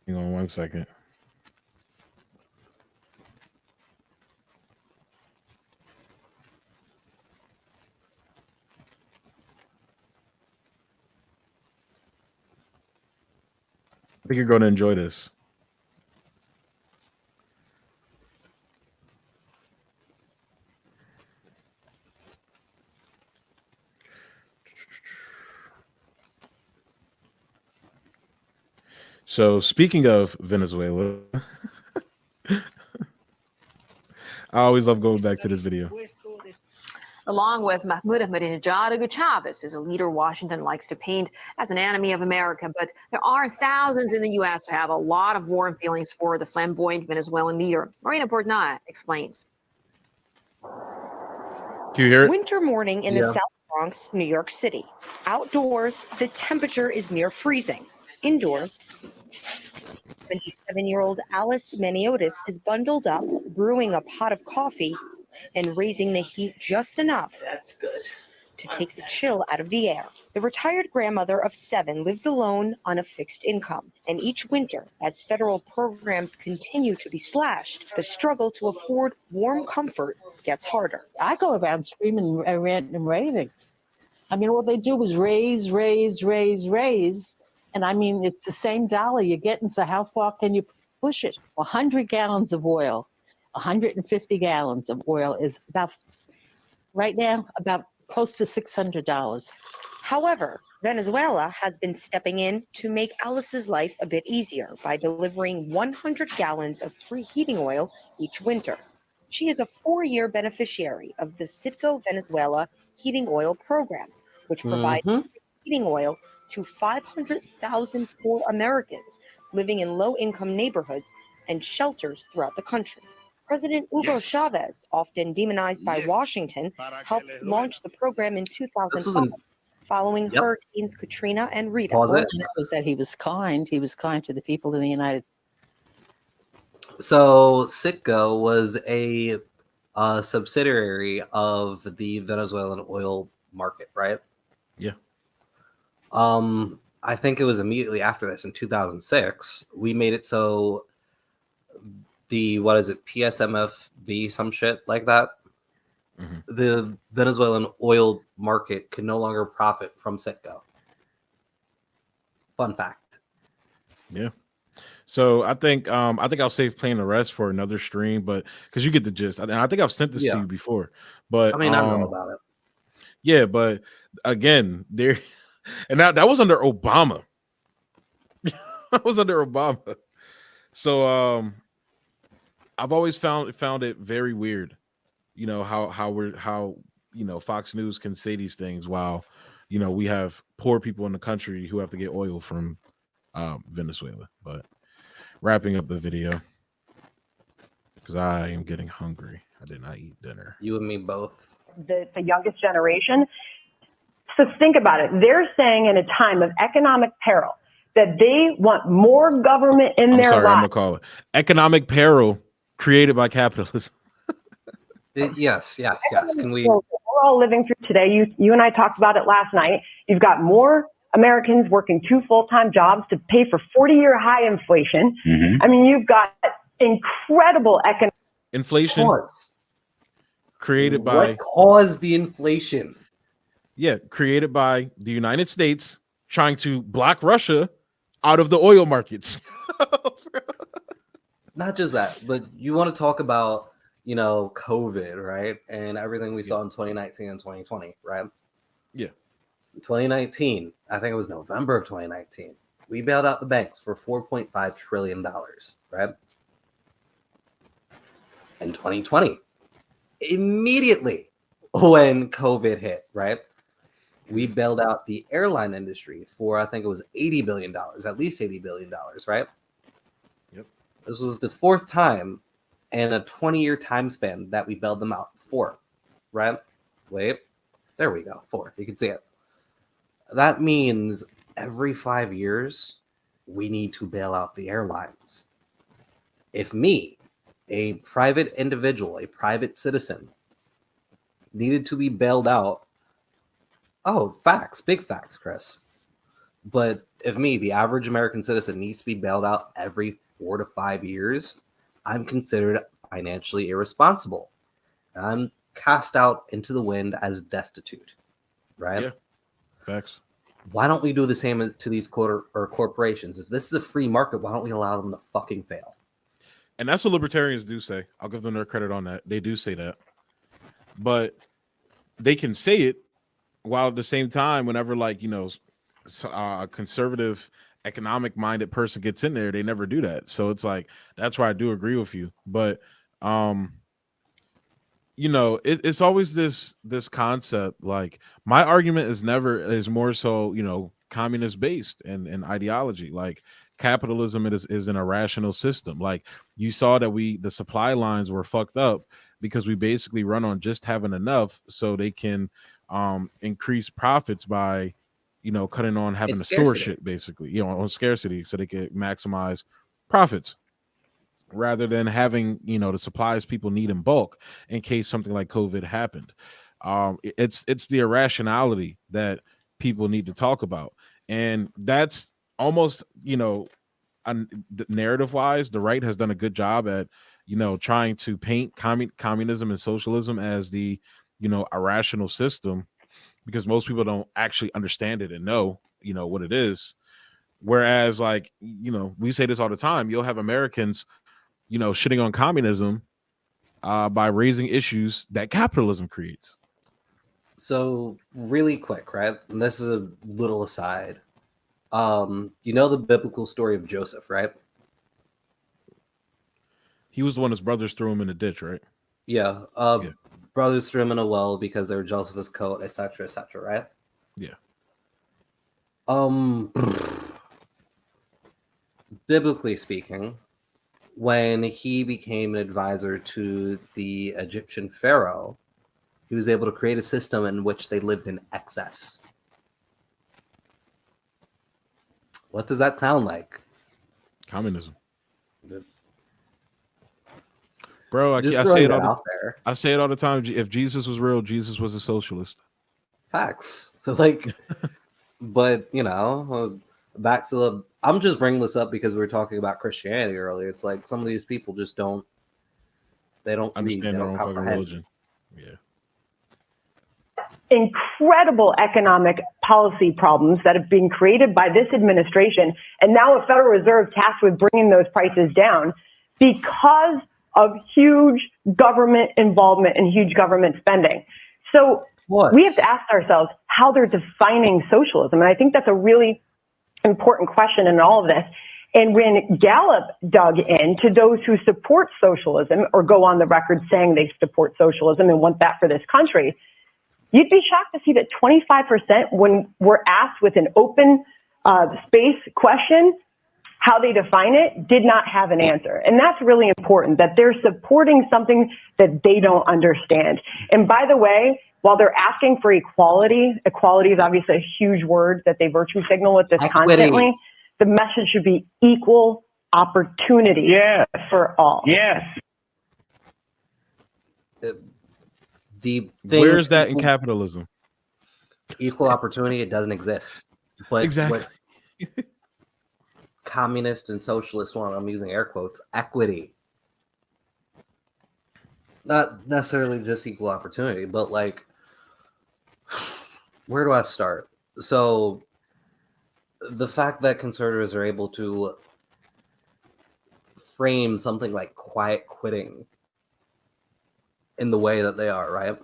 A: Hang on 1 second. I think you're going to enjoy this. So speaking of Venezuela, I always love going back to this video.
H: Along with Mahmoud Ahmadinejad, Hugo Chavez is a leader Washington likes to paint as an enemy of America. But there are thousands in the U.S. who have a lot of warm feelings for the flamboyant Venezuelan leader. Marina Portnaya explains.
A: Do you hear it?
I: Winter morning in the South Bronx, New York City. Outdoors, the temperature is near freezing. Indoors, 27-year-old Alice Maniotis is bundled up, brewing a pot of coffee and raising the heat just enough to take the chill out of the air. The retired grandmother of 7 lives alone on a fixed income. And each winter, as federal programs continue to be slashed, the struggle to afford warm comfort gets harder.
J: I go around screaming and ranting and raving. I mean, all they do is raise. And I mean, it's the same dollar you're getting, so how far can you push it? 100 gallons of oil, 150 gallons of oil is about, right now, about close to $600.
I: However, Venezuela has been stepping in to make Alice's life a bit easier by delivering 100 gallons of free heating oil each winter. She is a 4-year beneficiary of the Citgo Venezuela Heating Oil Program, which provides heating oil to 500,000 poor Americans living in low-income neighborhoods and shelters throughout the country. President Hugo Chavez, often demonized by Washington, helped launch the program in 2005, following Hurricanes Katrina and Rita.
J: It was that he was kind. He was kind to the people in the United States.
B: So Citgo was a subsidiary of the Venezuelan oil market, right?
A: Yeah.
B: I think it was immediately after this in 2006. We made it so the PSMFV, some shit like that. The Venezuelan oil market could no longer profit from Citgo. Fun fact.
A: Yeah. So I think I'll save playing the rest for another stream, but because you get the gist. And I think I've sent this to you before. But
B: I mean, I know about it.
A: Yeah, but again, there and that was under Obama. That was under Obama. So I've always found it very weird, you know, how Fox News can say these things while, you know, we have poor people in the country who have to get oil from Venezuela. But wrapping up the video because I am getting hungry. I did not eat dinner.
B: You and me both.
F: The youngest generation. So think about it. They're saying in a time of economic peril that they want more government in their lives.
A: I'm gonna call it economic peril created by capitalism.
B: Yes. Can we?
F: We're all living through today. You and I talked about it last night. You've got more Americans working 2 full-time jobs to pay for 40-year high inflation. I mean, you've got incredible economic
A: Inflation created by
B: what caused the inflation?
A: Yeah, created by the United States trying to block Russia out of the oil markets.
B: Not just that, but you want to talk about, COVID, right? And everything we saw in 2019 and 2020, right?
A: Yeah.
B: In 2019, I think it was November of 2019, we bailed out the banks for $4.5 trillion, right? In 2020, immediately when COVID hit, right? We bailed out the airline industry for, I think it was $80 billion, at least $80 billion, right?
A: Yep.
B: This was the fourth time in a 20-year time span that we bailed them out for, right? Wait, there we go, 4. You can see it. That means every 5 years, we need to bail out the airlines. If me, a private individual, a private citizen, needed to be bailed out, facts, big facts, Chris. But if me, the average American citizen, needs to be bailed out every 4 to 5 years, I'm considered financially irresponsible. I'm cast out into the wind as destitute, right?
A: Yeah, facts.
B: Why don't we do the same to these corporations? If this is a free market, why don't we allow them to fucking fail?
A: And that's what libertarians do say. I'll give them their credit on that. They do say that. But they can say it while at the same time, whenever a conservative economic minded person gets in there, they never do that. So it's like, that's why I do agree with you. But it's always this concept. Like, my argument is more so, communist based and ideology. Like, capitalism is an irrational system. Like, you saw that the supply lines were fucked up because we basically run on just having enough so they can increase profits by cutting on having to store shit, basically, on scarcity, so they can maximize profits rather than having the supplies people need in bulk in case something like COVID happened. It's the irrationality that people need to talk about, and that's almost narrative wise, the right has done a good job at trying to paint communism and socialism as the irrational system, because most people don't actually understand it and know what it is. Whereas, like, we say this all the time, you'll have Americans shitting on communism by raising issues that capitalism creates.
B: So really quick, right? And this is a little aside. The biblical story of Joseph, right?
A: He was the one his brothers threw him in a ditch, right?
B: Yeah.
A: Yeah.
B: Brothers threw him in a well because they were jealous of his coat, etc., right?
A: Yeah.
B: Biblically speaking, when he became an advisor to the Egyptian pharaoh, he was able to create a system in which they lived in excess. What does that sound like?
A: Communism. Bro, I say it I say it all the time. If Jesus was real, Jesus was a socialist.
B: Facts. So, like, but back to I'm just bringing this up because we were talking about Christianity earlier. It's like some of these people just don't
A: understand their own fucking religion. Yeah.
F: Incredible economic policy problems that have been created by this administration, and now a Federal Reserve tasked with bringing those prices down because of huge government involvement and huge government spending. So we have to ask ourselves how they're defining socialism. And I think that's a really important question in all of this. And when Gallup dug into those who support socialism or go on the record saying they support socialism and want that for this country, you'd be shocked to see that 25%, when we're asked with an open space question, how they define it, did not have an answer. And that's really important, that they're supporting something that they don't understand. And by the way, while they're asking for equality is obviously a huge word that they virtue signal with this constantly. The message should be equal opportunity for all.
D: Yes.
A: Where is that in capitalism?
B: Equal opportunity, it doesn't exist. But
A: exactly.
B: What communist and socialist want, I'm using air quotes, equity not necessarily just equal opportunity, but like, where do I start? So the fact that conservatives are able to frame something like quiet quitting in the way that they are, right?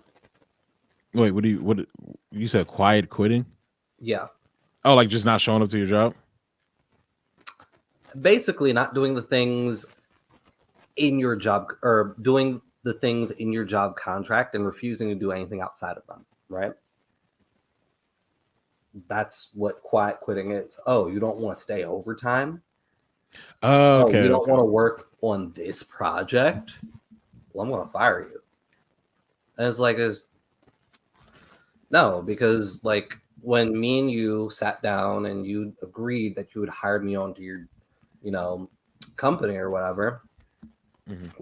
A: Wait, what you said? Quiet quitting?
B: Yeah.
A: Oh, like just not showing up to your job?
B: Basically not doing the things in your job, or doing the things in your job contract and refusing to do anything outside of them, right? That's what quiet quitting is. Oh, you don't want to stay overtime?
A: Oh,
B: Oh,
A: okay.
B: you don't
A: Okay.
B: want to work on this project? Well, I'm going to fire you. And it's like, no, because like when me and you sat down and you agreed that you would hire me onto your, company or whatever,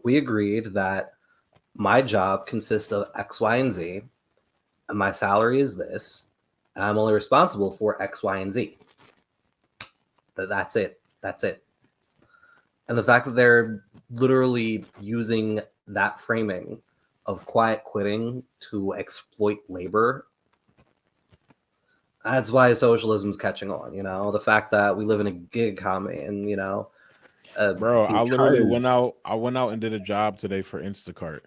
B: we agreed that my job consists of X, Y, and Z, and my salary is this, and I'm only responsible for X, Y, and Z. That's it. That's it. And the fact that they're literally using that framing of quiet quitting to exploit labor, that's why socialism's catching on. The fact that we live in a gig economy, and
A: Bro, I literally went
B: because-
A: out. I went out and did a job today for Instacart.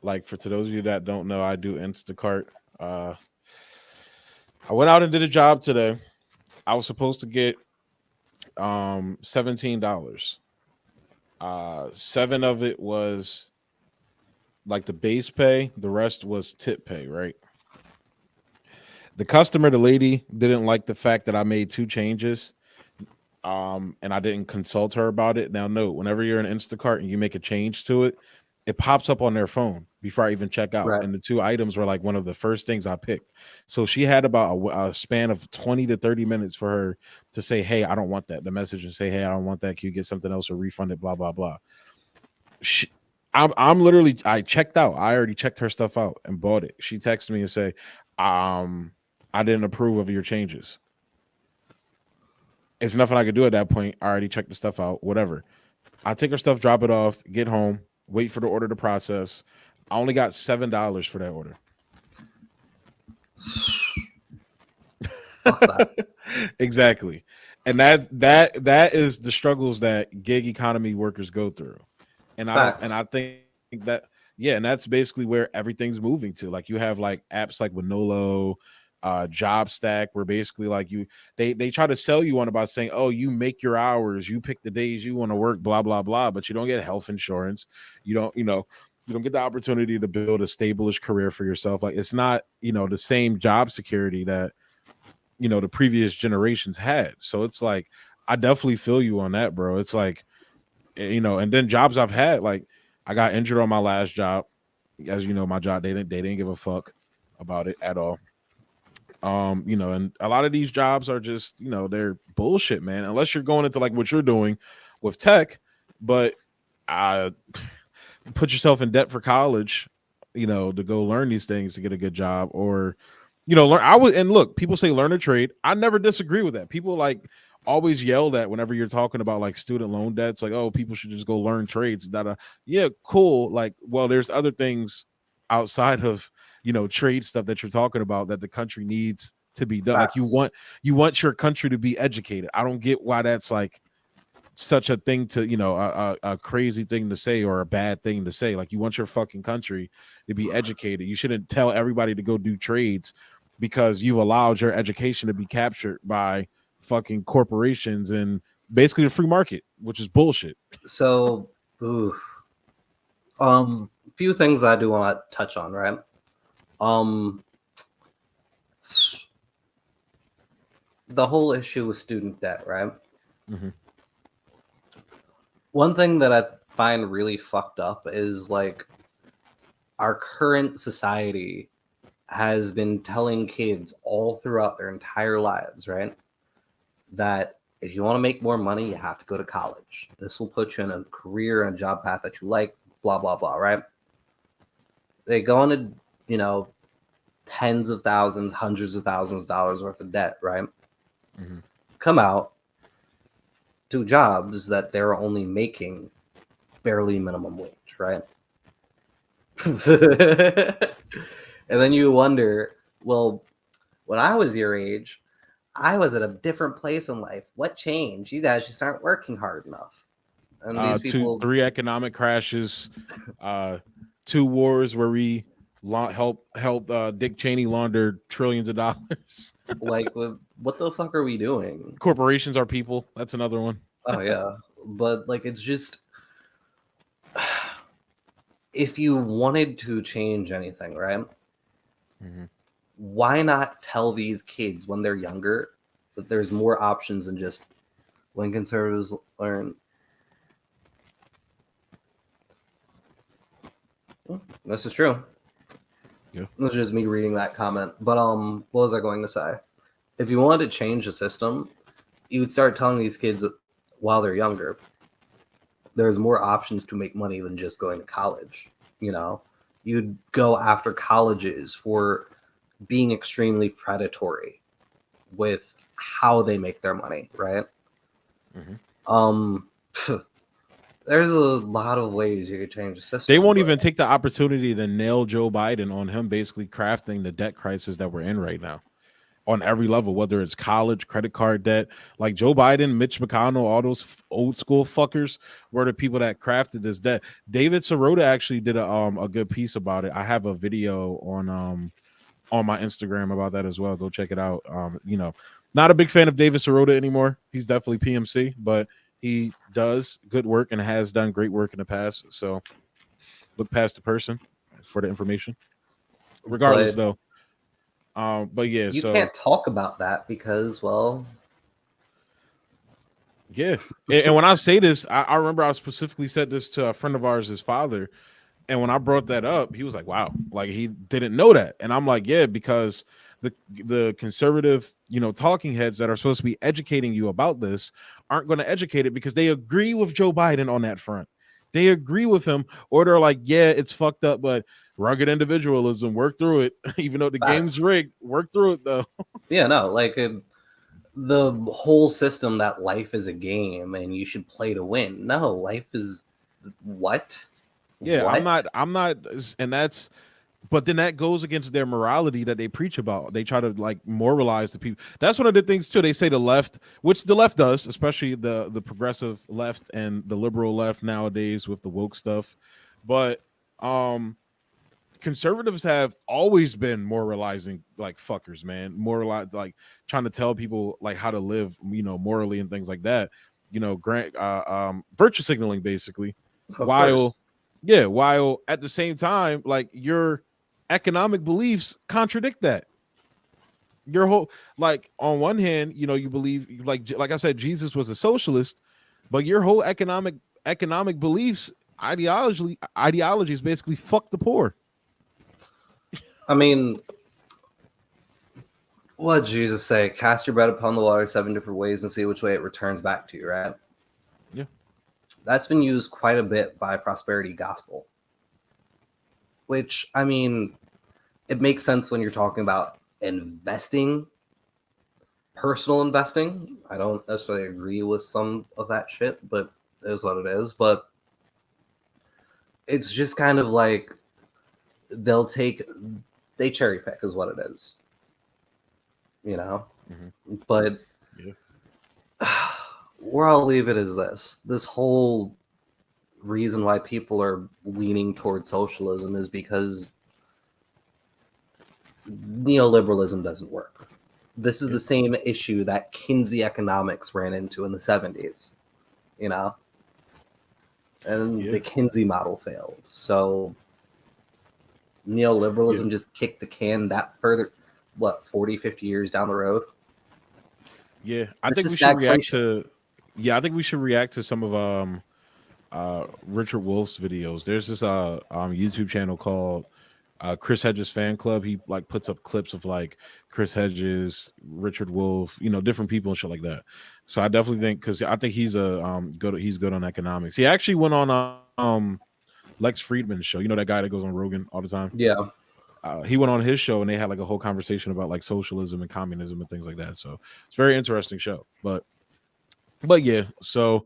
A: Like to those of you that don't know, I do Instacart. I went out and did a job today. I was supposed to get $17. 7 of it was like the base pay, the rest was tip pay, right? The customer, the lady, didn't like the fact that I made 2 changes. And I didn't consult her about it. Now, note, whenever you're in Instacart and you make a change to it, it pops up on their phone before I even check out.
B: Right.
A: And the 2 items were like one of the first things I picked. So she had about a span of 20 to 30 minutes for her to say, hey, I don't want that. The message and say, hey, I don't want that. Can you get something else or refund it? Blah, blah, blah. I'm literally, I checked out. I already checked her stuff out and bought it. She texted me and say, I didn't approve of your changes. It's nothing I could do at that point. I already checked the stuff out, whatever. I take her stuff, drop it off, get home, wait for the order to process. I only got $7 for that order. Exactly. And that is the struggles that gig economy workers go through. And I think that, yeah, and that's basically where everything's moving to. Like you have like apps like Winolo, Job Stack, where basically like they try to sell you on about saying, oh, you make your hours, you pick the days you want to work, blah blah blah, but you don't get health insurance, you don't get the opportunity to build a stable-ish career for yourself. Like it's not the same job security that the previous generations had. So it's like I definitely feel you on that, bro. It's like and then jobs I've had, like I got injured on my last job. As you know, my job, they didn't give a fuck about it at all. And a lot of these jobs are just, they're bullshit, man. Unless you're going into like what you're doing with tech, but put yourself in debt for college, to go learn these things to get a good job, or learn. And look, people say learn a trade. I never disagree with that. People like always yell that whenever you're talking about like student loan debts, like, oh, people should just go learn trades. Yeah, cool. Like, well, there's other things outside of trade stuff that you're talking about that the country needs to be done.
B: Facts.
A: Like you want your country to be educated. I don't get why that's like such a thing to a crazy thing to say or a bad thing to say. Like you want your fucking country to be educated. You shouldn't tell everybody to go do trades because you've allowed your education to be captured by fucking corporations and basically the free market, which is bullshit.
B: So few things I do want to touch on, right? The whole issue with student debt, right?
A: Mm-hmm.
B: One thing that I find really fucked up is like our current society has been telling kids all throughout their entire lives, right, that if you want to make more money, you have to go to college. This will put you in a career and a job path that you like, blah, blah, blah, right? They go into, tens of thousands, hundreds of thousands of dollars worth of debt, right?
A: Mm-hmm.
B: Come out, do jobs that they're only making barely minimum wage, right? And then you wonder, well, when I was your age, I was at a different place in life. What changed? You guys just aren't working hard enough. And these people,
A: 3 economic crashes, 2 wars where we help Dick Cheney launder trillions of dollars.
B: like, what the fuck are we doing?
A: Corporations are people. That's another one.
B: Oh yeah, but like, it's just, if you wanted to change anything, right?
A: Mm-hmm.
B: Why not tell these kids when they're younger that there's more options than just when conservatives learn? This is true.
A: Yeah.
B: This is just me reading that comment. But what was I going to say? If you wanted to change the system, you would start telling these kids that while they're younger, there's more options to make money than just going to college. You know, you'd go after colleges for being extremely predatory with how they make their money, right?
A: Mm-hmm.
B: There's a lot of ways you could change the system.
A: They won't even take the opportunity to nail Joe Biden on him basically crafting the debt crisis that we're in right now on every level, whether it's college, credit card debt. Like Joe Biden, Mitch McConnell, all those old school fuckers were the people that crafted this debt. David Sirota actually did a good piece about it. I have a video on my Instagram about that as well. Go check it out. You know, not a big fan of David Sirota anymore. He's definitely PMC, but he does good work and has done great work in the past. So look past the person for the information. Regardless, though. But yeah,
B: you can't talk about that because, well,
A: yeah. And when I say this, I remember I specifically said this to a friend of ours, his father. And when I brought that up, he was like, wow, like he didn't know that. And I'm like, yeah, because the conservative, you know, talking heads that are supposed to be educating you about this aren't going to educate it because they agree with Joe Biden on that front. They agree with him, or they're like, yeah, it's fucked up, but rugged individualism, work through it. Even though the game's rigged, work through it though.
B: Yeah, no, like the whole system that life is a game and you should play to win. No, life is what?
A: Yeah,
B: what?
A: I'm not, and that's, but then that goes against their morality that they preach about. They try to like moralize the people. That's one of the things too. They say the left, which the left does, especially the progressive left and the liberal left nowadays with the woke stuff. But conservatives have always been moralizing like fuckers, man. Moralize, like trying to tell people like how to live, you know, morally and things like that. You know, virtue signaling basically. While at the same time, like your economic beliefs contradict that. Your whole, like, on one hand, you know, you believe like I said, Jesus was a socialist, but your whole economic beliefs, ideologies basically fuck the poor.
B: I mean, what did Jesus say? Cast your bread upon the water 7 different ways and see which way it returns back to you, right?
A: Yeah.
B: That's been used quite a bit by prosperity gospel. Which, I mean, it makes sense when you're talking about investing, personal investing. I don't necessarily agree with some of that shit, but it is what it is. But it's just kind of like they cherry pick is what it is. You know? Mm-hmm. But where I'll leave it is this whole reason why people are leaning towards socialism is because neoliberalism doesn't work. This is the same issue that Kinsey economics ran into in the 70s, you know? And the Kinsey model failed. So neoliberalism just kicked the can that further, 40, 50 years down the road?
A: Yeah, I think we should react to. Yeah, I think we should react to some of Richard Wolf's videos. There's this YouTube channel called Chris Hedges Fan Club. He like puts up clips of like Chris Hedges, Richard Wolf, you know, different people and shit like that. So I definitely think, because I think he's he's good on economics. He actually went on Lex Friedman's show. You know, that guy that goes on Rogan all the time.
B: Yeah.
A: He went on his show and they had like a whole conversation about like socialism and communism and things like that. So it's a very interesting show. But yeah, so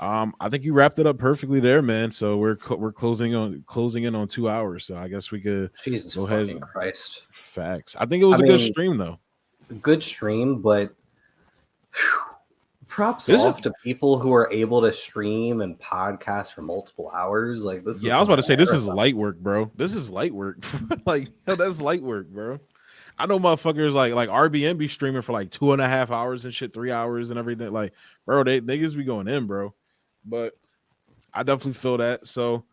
A: I think you wrapped it up perfectly there, man. So we're closing in on 2 hours. So I guess we could
B: Jesus
A: go ahead.
B: fucking Christ.
A: Facts. I think it was a good stream though.
B: Good stream, but props off to people who are able to stream and podcast for multiple hours. Like this.
A: Yeah, I was about to say this is light work, bro. This is light work. Like that's light work, bro. I know motherfuckers like RBN be streaming for like 2.5 hours and shit, 3 hours and everything. Like, bro, they niggas be going in, bro. But I definitely feel that. So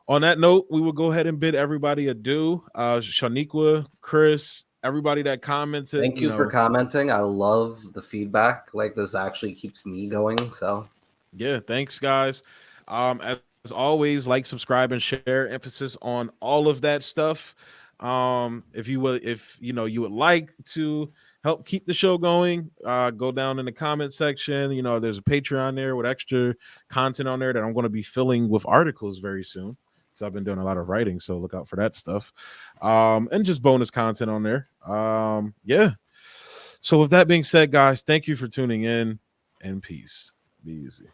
A: on that note, we will go ahead and bid everybody adieu. Shaniqua, Chris, everybody that commented.
B: Thank you for commenting. I love the feedback. Like this actually keeps me going. So
A: yeah, thanks guys. As always, like, subscribe, and share. Emphasis on all of that stuff. If you would like to help keep the show going, go down in the comment section. There's a Patreon there with extra content on there that I'm going to be filling with articles very soon, because I've been doing a lot of writing, so look out for that stuff. And just bonus content on there. Yeah. So with that being said, guys, thank you for tuning in, and peace. Be easy.